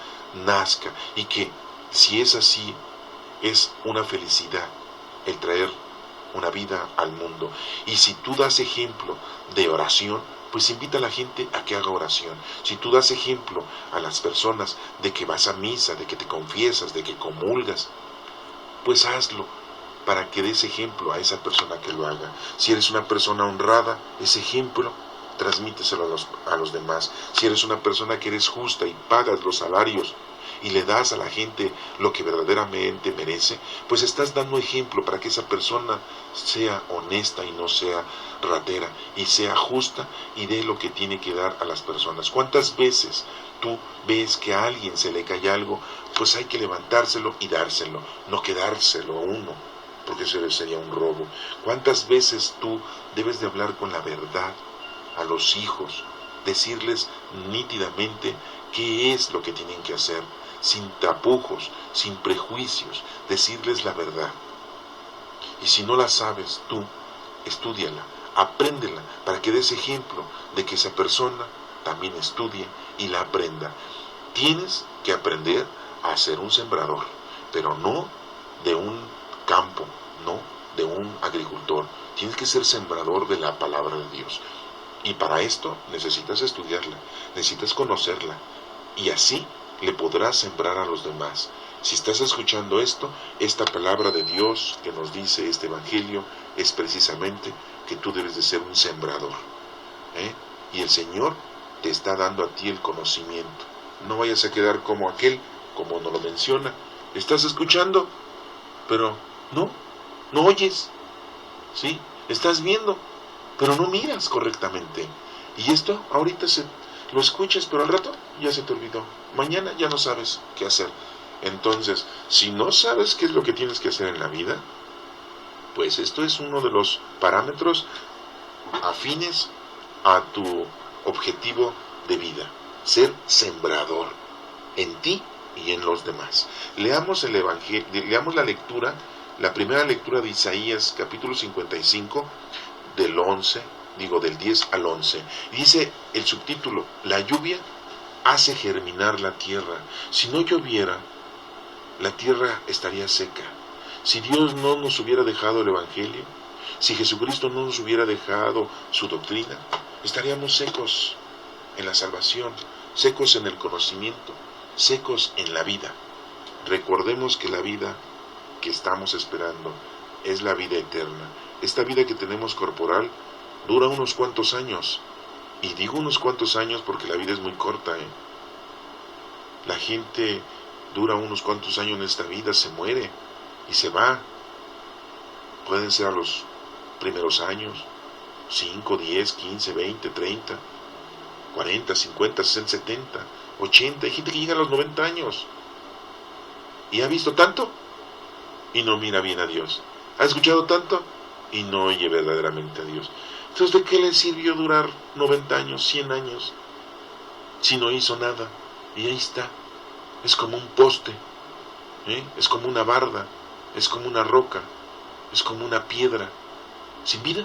nazca, y que si es así, es una felicidad el traer una vida al mundo. Y si tú das ejemplo de oración, pues invita a la gente a que haga oración. Si tú das ejemplo a las personas de que vas a misa, de que te confiesas, de que comulgas, pues hazlo para que des ejemplo a esa persona que lo haga. Si eres una persona honrada, ese ejemplo transmíteselo a los demás. Si eres una persona que eres justa y pagas los salarios y le das a la gente lo que verdaderamente merece, pues estás dando ejemplo para que esa persona sea honesta y no sea ratera, y sea justa y dé lo que tiene que dar a las personas. ¿Cuántas veces tú ves que a alguien se le cae algo? Pues hay que levantárselo y dárselo, no quedárselo a uno, porque eso sería un robo. ¿Cuántas veces tú debes de hablar con la verdad a los hijos, decirles nítidamente qué es lo que tienen que hacer, sin tapujos, sin prejuicios, decirles la verdad? Y si no la sabes tú, estúdiala, apréndela, para que des ejemplo de que esa persona también estudie y la aprenda. Tienes que aprender a ser un sembrador, pero no de un campo, no de un agricultor. Tienes que ser sembrador de la palabra de Dios. Y para esto necesitas estudiarla, necesitas conocerla, y así le podrás sembrar a los demás. Si estás escuchando esto, esta palabra de Dios que nos dice este evangelio es precisamente que tú debes de ser un sembrador, y el Señor te está dando a ti el conocimiento. No vayas a quedar como aquel, como nos lo menciona. Estás escuchando, pero no oyes, ¿sí? Estás viendo, pero no miras correctamente. Y esto ahorita lo escuchas, pero al rato ya se te olvidó. Mañana ya no sabes qué hacer. Entonces, si no sabes qué es lo que tienes que hacer en la vida, pues esto es uno de los parámetros afines a tu objetivo de vida: ser sembrador en ti y en los demás. Leamos el evangelio, leamos la primera lectura de Isaías, capítulo 55, del 10 al 11. Dice el subtítulo: la lluvia hace germinar la tierra. Si no lloviera, la tierra estaría seca. Si Dios no nos hubiera dejado el evangelio, si Jesucristo no nos hubiera dejado su doctrina, estaríamos secos en la salvación, secos en el conocimiento, secos en la vida. Recordemos que la vida que estamos esperando es la vida eterna. Esta vida que tenemos corporal dura unos cuantos años, y digo unos cuantos años porque la vida es muy corta. La gente dura unos cuantos años en esta vida, se muere y se va. Pueden ser a los primeros años, 5, 10, 15, 20, 30, 40, 50, 60, 70, 80. Hay gente que llega a los 90 años y ha visto tanto y no mira bien a Dios. Ha escuchado tanto y no oye verdaderamente a Dios. Entonces, ¿de qué le sirvió durar 90 años, 100 años, si no hizo nada? Y ahí está. Es como un poste, es como una barda, es como una roca, es como una piedra sin vida.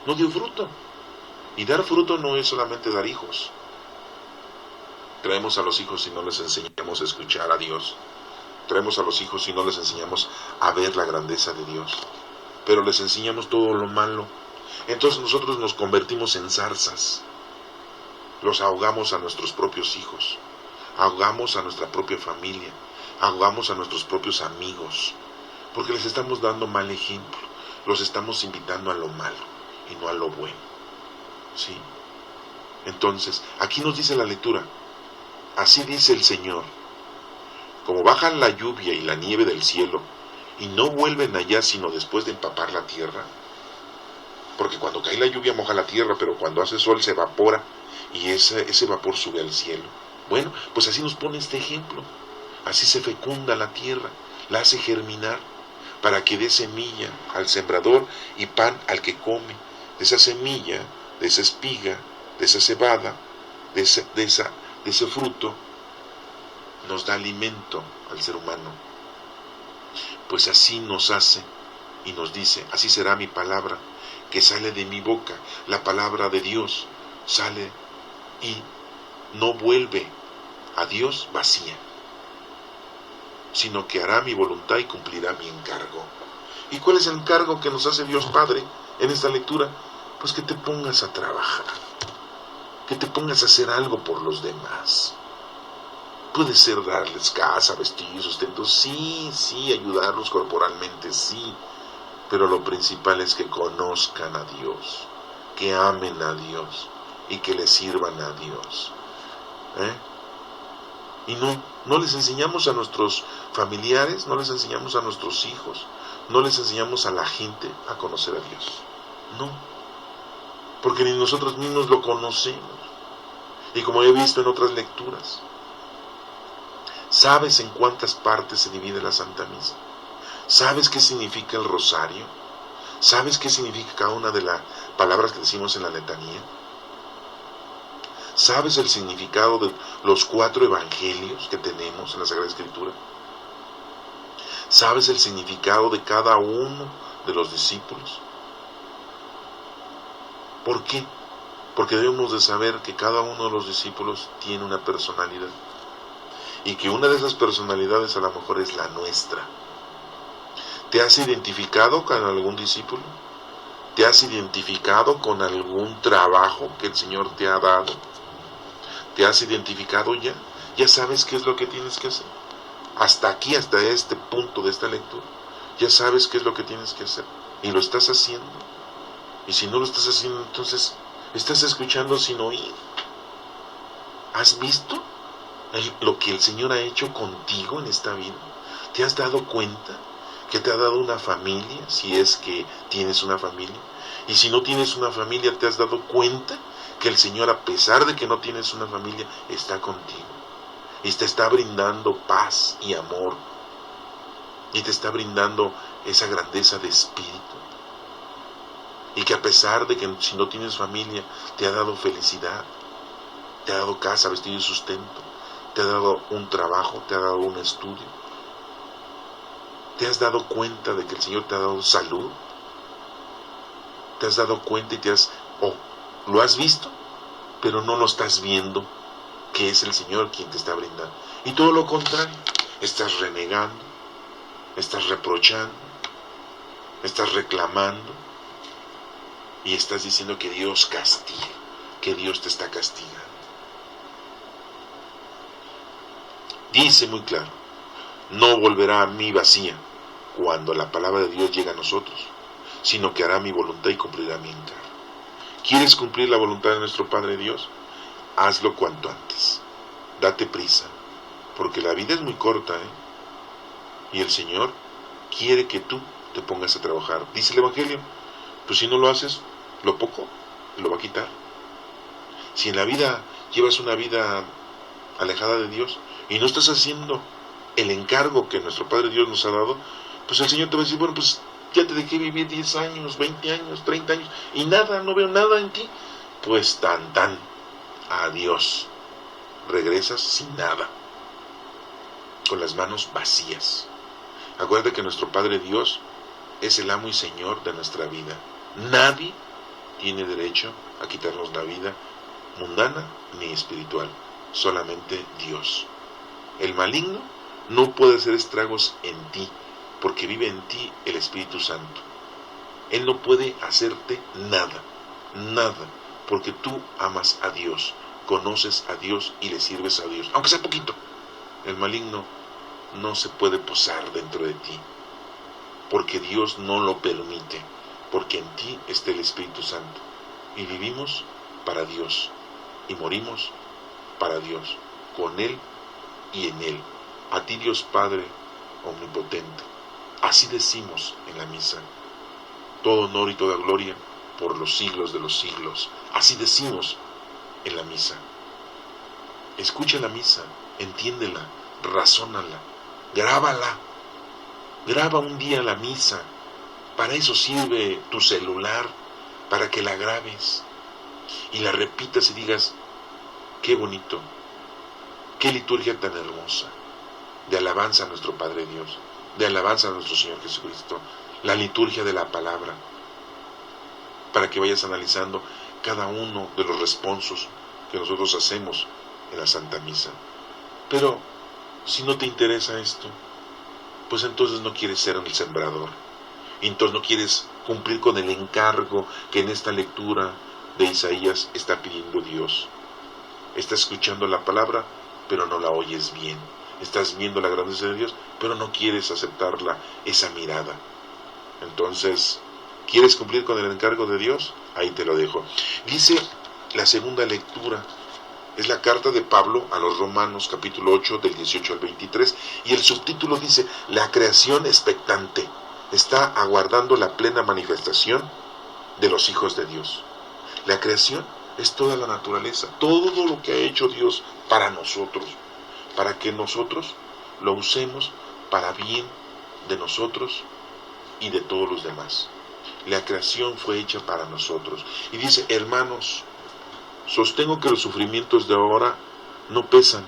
No dio fruto. Y dar fruto no es solamente dar hijos. Traemos a los hijos y no les enseñamos a escuchar a Dios. Traemos a los hijos y no les enseñamos a ver la grandeza de Dios, pero les enseñamos todo lo malo. Entonces nosotros nos convertimos en zarzas. Los ahogamos a nuestros propios hijos, ahogamos a nuestra propia familia, ahogamos a nuestros propios amigos, porque les estamos dando mal ejemplo, los estamos invitando a lo malo y no a lo bueno, ¿sí? Entonces, aquí nos dice la lectura: así dice el Señor, como baja la lluvia y la nieve del cielo, y no vuelven allá sino después de empapar la tierra, porque cuando cae la lluvia moja la tierra, pero cuando hace sol se evapora, y ese vapor sube al cielo. Bueno, pues así nos pone este ejemplo. Así se fecunda la tierra, la hace germinar, para que dé semilla al sembrador y pan al que come. De esa semilla, de esa espiga, de esa cebada, de ese fruto, nos da alimento al ser humano. Pues así nos hace y nos dice, así será mi palabra que sale de mi boca. La palabra de Dios sale y no vuelve a Dios vacía, sino que hará mi voluntad y cumplirá mi encargo. ¿Y cuál es el encargo que nos hace Dios Padre en esta lectura? Pues que te pongas a trabajar, que te pongas a hacer algo por los demás. Puede ser darles casa, vestir, sustento, sí, ayudarlos corporalmente, sí, pero lo principal es que conozcan a Dios, que amen a Dios y que le sirvan a Dios. Y no les enseñamos a nuestros familiares, no les enseñamos a nuestros hijos, no les enseñamos a la gente a conocer a Dios. No, porque ni nosotros mismos lo conocemos. Y como he visto en otras lecturas, ¿sabes en cuántas partes se divide la Santa Misa? ¿Sabes qué significa el rosario? ¿Sabes qué significa cada una de las palabras que decimos en la letanía? ¿Sabes el significado de los 4 evangelios que tenemos en la Sagrada Escritura? ¿Sabes el significado de cada uno de los discípulos? ¿Por qué? Porque debemos de saber que cada uno de los discípulos tiene una personalidad. Y que una de esas personalidades a lo mejor es la nuestra. ¿Te has identificado con algún discípulo? ¿Te has identificado con algún trabajo que el Señor te ha dado? ¿Te has identificado ya? ¿Ya sabes qué es lo que tienes que hacer? Hasta aquí, hasta este punto de esta lectura, ya sabes qué es lo que tienes que hacer. Y lo estás haciendo. Y si no lo estás haciendo, entonces estás escuchando sin oír. ¿Has visto lo que el Señor ha hecho contigo en esta vida? ¿Te has dado cuenta que te ha dado una familia, si es que tienes una familia? Y si no tienes una familia, ¿te has dado cuenta que el Señor, a pesar de que no tienes una familia, está contigo? Y te está brindando paz y amor. Y te está brindando esa grandeza de espíritu. Y que a pesar de que si no tienes familia, te ha dado felicidad. Te ha dado casa, vestido y sustento. Te ha dado un trabajo, te ha dado un estudio. ¿Te has dado cuenta de que el Señor te ha dado salud? ¿Te has dado cuenta y lo has visto, pero no lo estás viendo, que es el Señor quien te está brindando? Y todo lo contrario, estás renegando, estás reprochando, estás reclamando y estás diciendo que Dios castiga, que Dios te está castigando. Dice muy claro, no volverá a mí vacía cuando la palabra de Dios llega a nosotros, sino que hará mi voluntad y cumplirá mi encargo. ¿Quieres cumplir la voluntad de nuestro Padre Dios? Hazlo cuanto antes. Date prisa, porque la vida es muy corta, y el Señor quiere que tú te pongas a trabajar. Dice el Evangelio, pues si no lo haces, lo poco lo va a quitar. Si en la vida llevas una vida alejada de Dios y no estás haciendo el encargo que nuestro Padre Dios nos ha dado, pues el Señor te va a decir, bueno, pues ya te dejé vivir 10 años, 20 años, 30 años, y nada, no veo nada en ti. Pues tan, adiós. Regresas sin nada, con las manos vacías. Acuérdate que nuestro Padre Dios es el amo y Señor de nuestra vida. Nadie tiene derecho a quitarnos la vida mundana ni espiritual, solamente Dios. El maligno no puede hacer estragos en ti, porque vive en ti el Espíritu Santo. Él no puede hacerte nada, porque tú amas a Dios, conoces a Dios y le sirves a Dios, aunque sea poquito. El maligno no se puede posar dentro de ti, porque Dios no lo permite, porque en ti está el Espíritu Santo, y vivimos para Dios, y morimos para Dios, con Él y en Él. a ti Dios Padre omnipotente. Así decimos en la misa. Todo honor y toda gloria por los siglos de los siglos. Así decimos en la misa. Escucha la misa, entiéndela, razónala, grábala. Graba un día la misa. Para eso sirve tu celular, para que la grabes y la repitas y digas, qué bonito, qué liturgia tan hermosa, de alabanza a nuestro Padre Dios, de alabanza a nuestro Señor Jesucristo, la liturgia de la palabra, para que vayas analizando cada uno de los responsos que nosotros hacemos en la Santa Misa. Pero si no te interesa esto, pues entonces no quieres ser el sembrador, entonces no quieres cumplir con el encargo que en esta lectura de Isaías está pidiendo Dios. Estás escuchando la palabra, pero no la oyes bien. Estás viendo la grandeza de Dios, pero no quieres aceptarla, esa mirada. Entonces, ¿quieres cumplir con el encargo de Dios? Ahí te lo dejo. Dice la segunda lectura, es la carta de Pablo a los Romanos, capítulo 8, del 18 al 23, y el subtítulo dice, la creación expectante está aguardando la plena manifestación de los hijos de Dios. La creación es toda la naturaleza, todo lo que ha hecho Dios para nosotros, para que nosotros lo usemos para bien de nosotros y de todos los demás. La creación fue hecha para nosotros. Y dice, hermanos, sostengo que los sufrimientos de ahora no pesan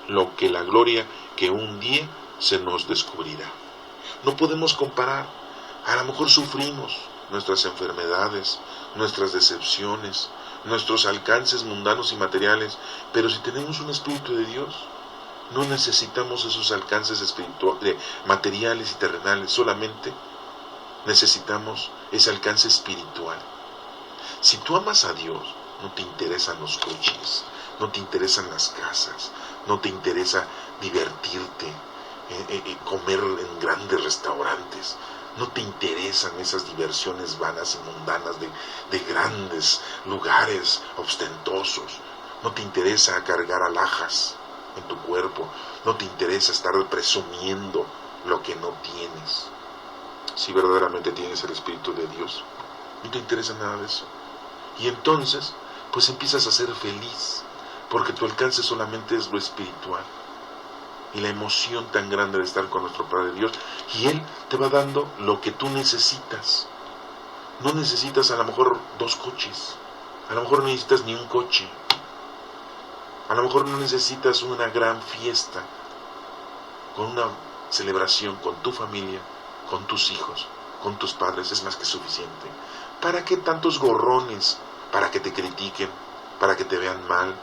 lo que la gloria que un día se nos descubrirá. No podemos comparar. A lo mejor sufrimos nuestras enfermedades, nuestras decepciones, nuestros alcances mundanos y materiales, pero si tenemos un Espíritu de Dios, no necesitamos esos alcances espirituales, materiales y terrenales, solamente necesitamos ese alcance espiritual. Si tú amas a Dios, no te interesan los coches, no te interesan las casas, no te interesa divertirte, comer en grandes restaurantes, no te interesan esas diversiones vanas y mundanas de grandes lugares ostentosos, no te interesa cargar alhajas en tu cuerpo, no te interesa estar presumiendo lo que no tienes. Si verdaderamente tienes el Espíritu de Dios, no te interesa nada de eso. Y entonces, pues empiezas a ser feliz, porque tu alcance solamente es lo espiritual. Y la emoción tan grande de estar con nuestro Padre Dios, y Él te va dando lo que tú necesitas. No necesitas a lo mejor 2 coches, a lo mejor no necesitas ni un coche, a lo mejor no necesitas una gran fiesta, con una celebración con tu familia, con tus hijos, con tus padres, es más que suficiente. ¿Para qué tantos gorrones? Para que te critiquen, para que te vean mal,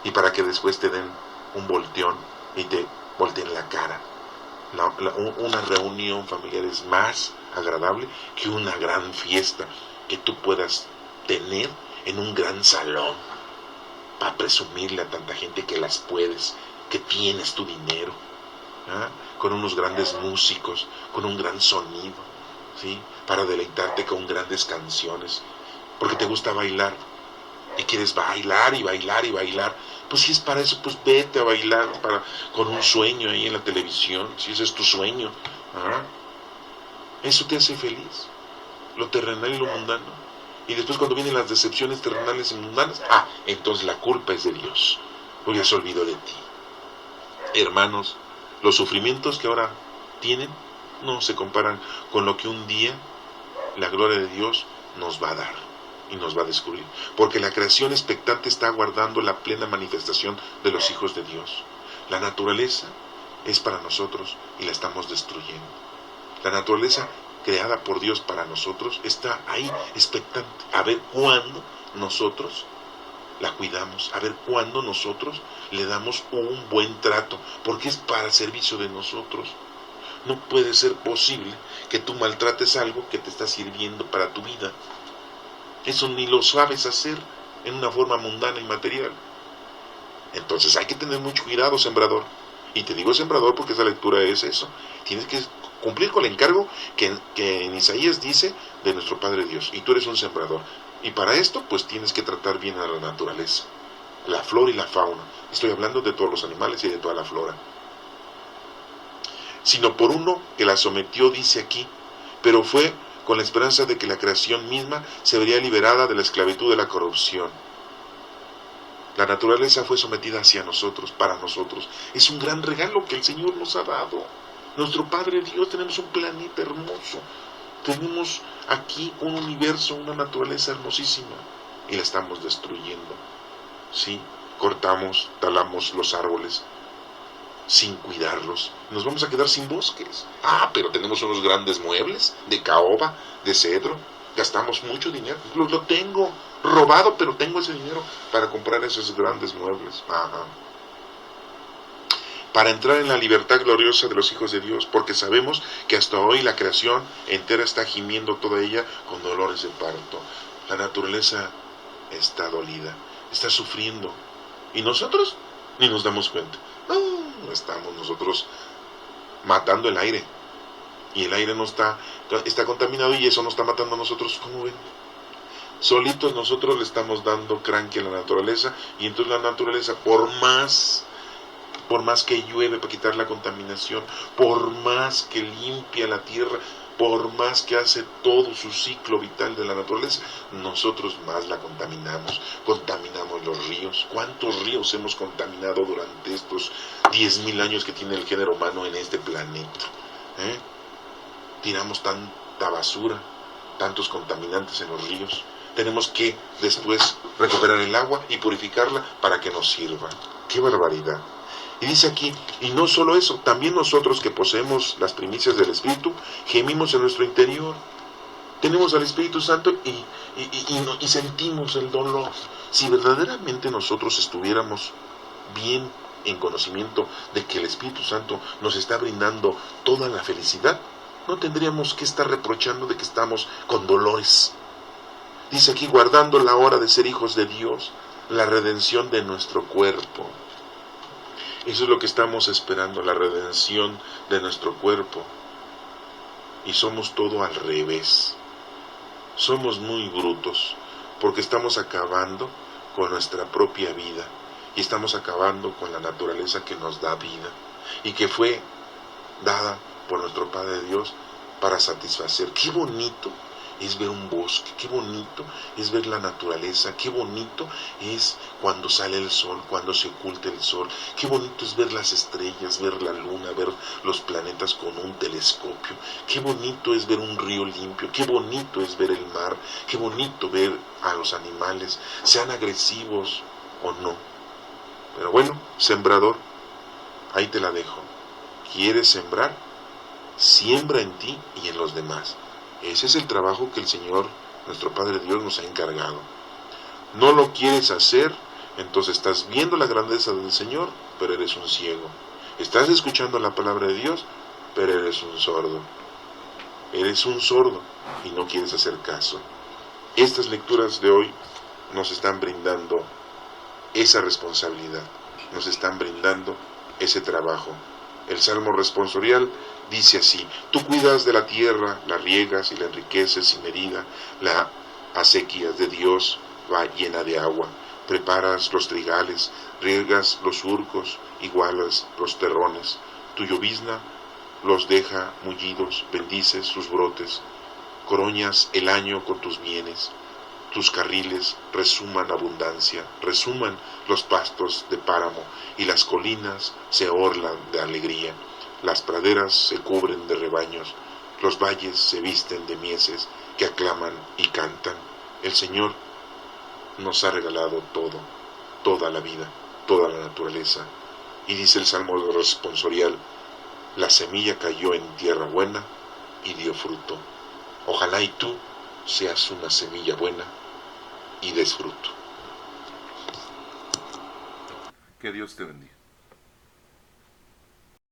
y para que después te den un volteón y te volteen la cara. Una reunión familiar es más agradable que una gran fiesta que tú puedas tener en un gran salón para presumirle a tanta gente que las puedes, que tienes tu dinero, ¿ah? Con unos grandes músicos, con un gran sonido, ¿sí? Para deleitarte con grandes canciones, porque te gusta bailar y quieres bailar y bailar y bailar. Pues si es para eso, pues vete a bailar con un sueño ahí en la televisión, si ese es tu sueño. ¿Ah? Eso te hace feliz, lo terrenal y lo mundano. Y después cuando vienen las decepciones terrenales y mundanas, entonces la culpa es de Dios, porque ya se olvidó de ti. Hermanos, los sufrimientos que ahora tienen no se comparan con lo que un día la gloria de Dios nos va a dar y nos va a descubrir, porque la creación expectante está aguardando la plena manifestación de los hijos de Dios. La naturaleza es para nosotros y la estamos destruyendo. La naturaleza creada por Dios para nosotros está ahí expectante, a ver cuándo nosotros la cuidamos, a ver cuándo nosotros le damos un buen trato, porque es para servicio de nosotros. No puede ser posible que tú maltrates algo que te está sirviendo para tu vida. Eso ni lo sabes hacer en una forma mundana y material. Entonces hay que tener mucho cuidado, sembrador. Y te digo sembrador porque esa lectura es eso. Tienes que cumplir con el encargo que en Isaías dice de nuestro Padre Dios. Y tú eres un sembrador. Y para esto pues tienes que tratar bien a la naturaleza, la flora y la fauna. Estoy hablando de todos los animales y de toda la flora. sino por uno que la sometió, dice aquí, pero fue con la esperanza de que la creación misma se vería liberada de la esclavitud de la corrupción. La naturaleza fue sometida hacia nosotros, para nosotros. Es un gran regalo que el Señor nos ha dado. Nuestro Padre Dios, tenemos un planeta hermoso. Tenemos aquí un universo, una naturaleza hermosísima. Y la estamos destruyendo. Sí, cortamos, talamos los árboles sin cuidarlos. Nos vamos a quedar sin bosques. Pero tenemos unos grandes muebles de caoba, de cedro. Gastamos mucho dinero. Lo tengo robado, pero tengo ese dinero para comprar esos grandes muebles. Para entrar en la libertad gloriosa de los hijos de Dios, porque sabemos que hasta hoy la creación entera está gimiendo toda ella con dolores de parto. La naturaleza está dolida, está sufriendo, y nosotros ni nos damos cuenta. Estamos nosotros matando el aire, y el aire no está contaminado, y eso nos está matando a nosotros. ¿Cómo ven? Solitos nosotros le estamos dando cranque a la naturaleza, y entonces la naturaleza, por más que llueve para quitar la contaminación, por más que limpia la tierra, por más que hace todo su ciclo vital de la naturaleza, nosotros más la contaminamos los ríos. ¿Cuántos ríos hemos contaminado durante estos 10.000 años que tiene el género humano en este planeta? Tiramos tanta basura, tantos contaminantes en los ríos. Tenemos que después recuperar el agua y purificarla para que nos sirva. ¡Qué barbaridad! Y dice aquí, y no solo eso, también nosotros que poseemos las primicias del Espíritu, gemimos en nuestro interior. Tenemos al Espíritu Santo y sentimos el dolor. Si verdaderamente nosotros estuviéramos bien en conocimiento de que el Espíritu Santo nos está brindando toda la felicidad, no tendríamos que estar reprochando de que estamos con dolores. Dice aquí, guardando la hora de ser hijos de Dios, la redención de nuestro cuerpo. Eso es lo que estamos esperando, la redención de nuestro cuerpo. Y somos todo al revés. Somos muy brutos, porque estamos acabando con nuestra propia vida. Y estamos acabando con la naturaleza que nos da vida. Y que fue dada por nuestro Padre Dios para satisfacer. ¡Qué bonito es ver un bosque! ¡Qué bonito es ver la naturaleza! ¡Qué bonito es cuando sale el sol, cuando se oculta el sol! ¡Qué bonito es ver las estrellas, ver la luna, ver los planetas con un telescopio! ¡Qué bonito es ver un río limpio! ¡Qué bonito es ver el mar! ¡Qué bonito ver a los animales, sean agresivos o no! Pero bueno, sembrador, ahí te la dejo. ¿Quieres sembrar? Siembra en ti y en los demás. Ese es el trabajo que el Señor, nuestro Padre Dios, nos ha encargado. No lo quieres hacer, entonces estás viendo la grandeza del Señor, pero eres un ciego. Estás escuchando la palabra de Dios, pero eres un sordo. Eres un sordo y no quieres hacer caso. Estas lecturas de hoy nos están brindando esa responsabilidad, nos están brindando ese trabajo. El Salmo responsorial dice así: tú cuidas de la tierra, la riegas y la enriqueces sin medida, la acequias de Dios va llena de agua, preparas los trigales, riegas los surcos, igualas los terrones, tu llovizna los deja mullidos, bendices sus brotes, coroñas el año con tus bienes, tus carriles resuman abundancia, resuman los pastos de páramo, y las colinas se orlan de alegría, las praderas se cubren de rebaños, los valles se visten de mieses que aclaman y cantan. El Señor nos ha regalado todo, toda la vida, toda la naturaleza. Y dice el Salmo responsorial: la semilla cayó en tierra buena y dio fruto. Ojalá y tú seas una semilla buena y des fruto. Que Dios te bendiga.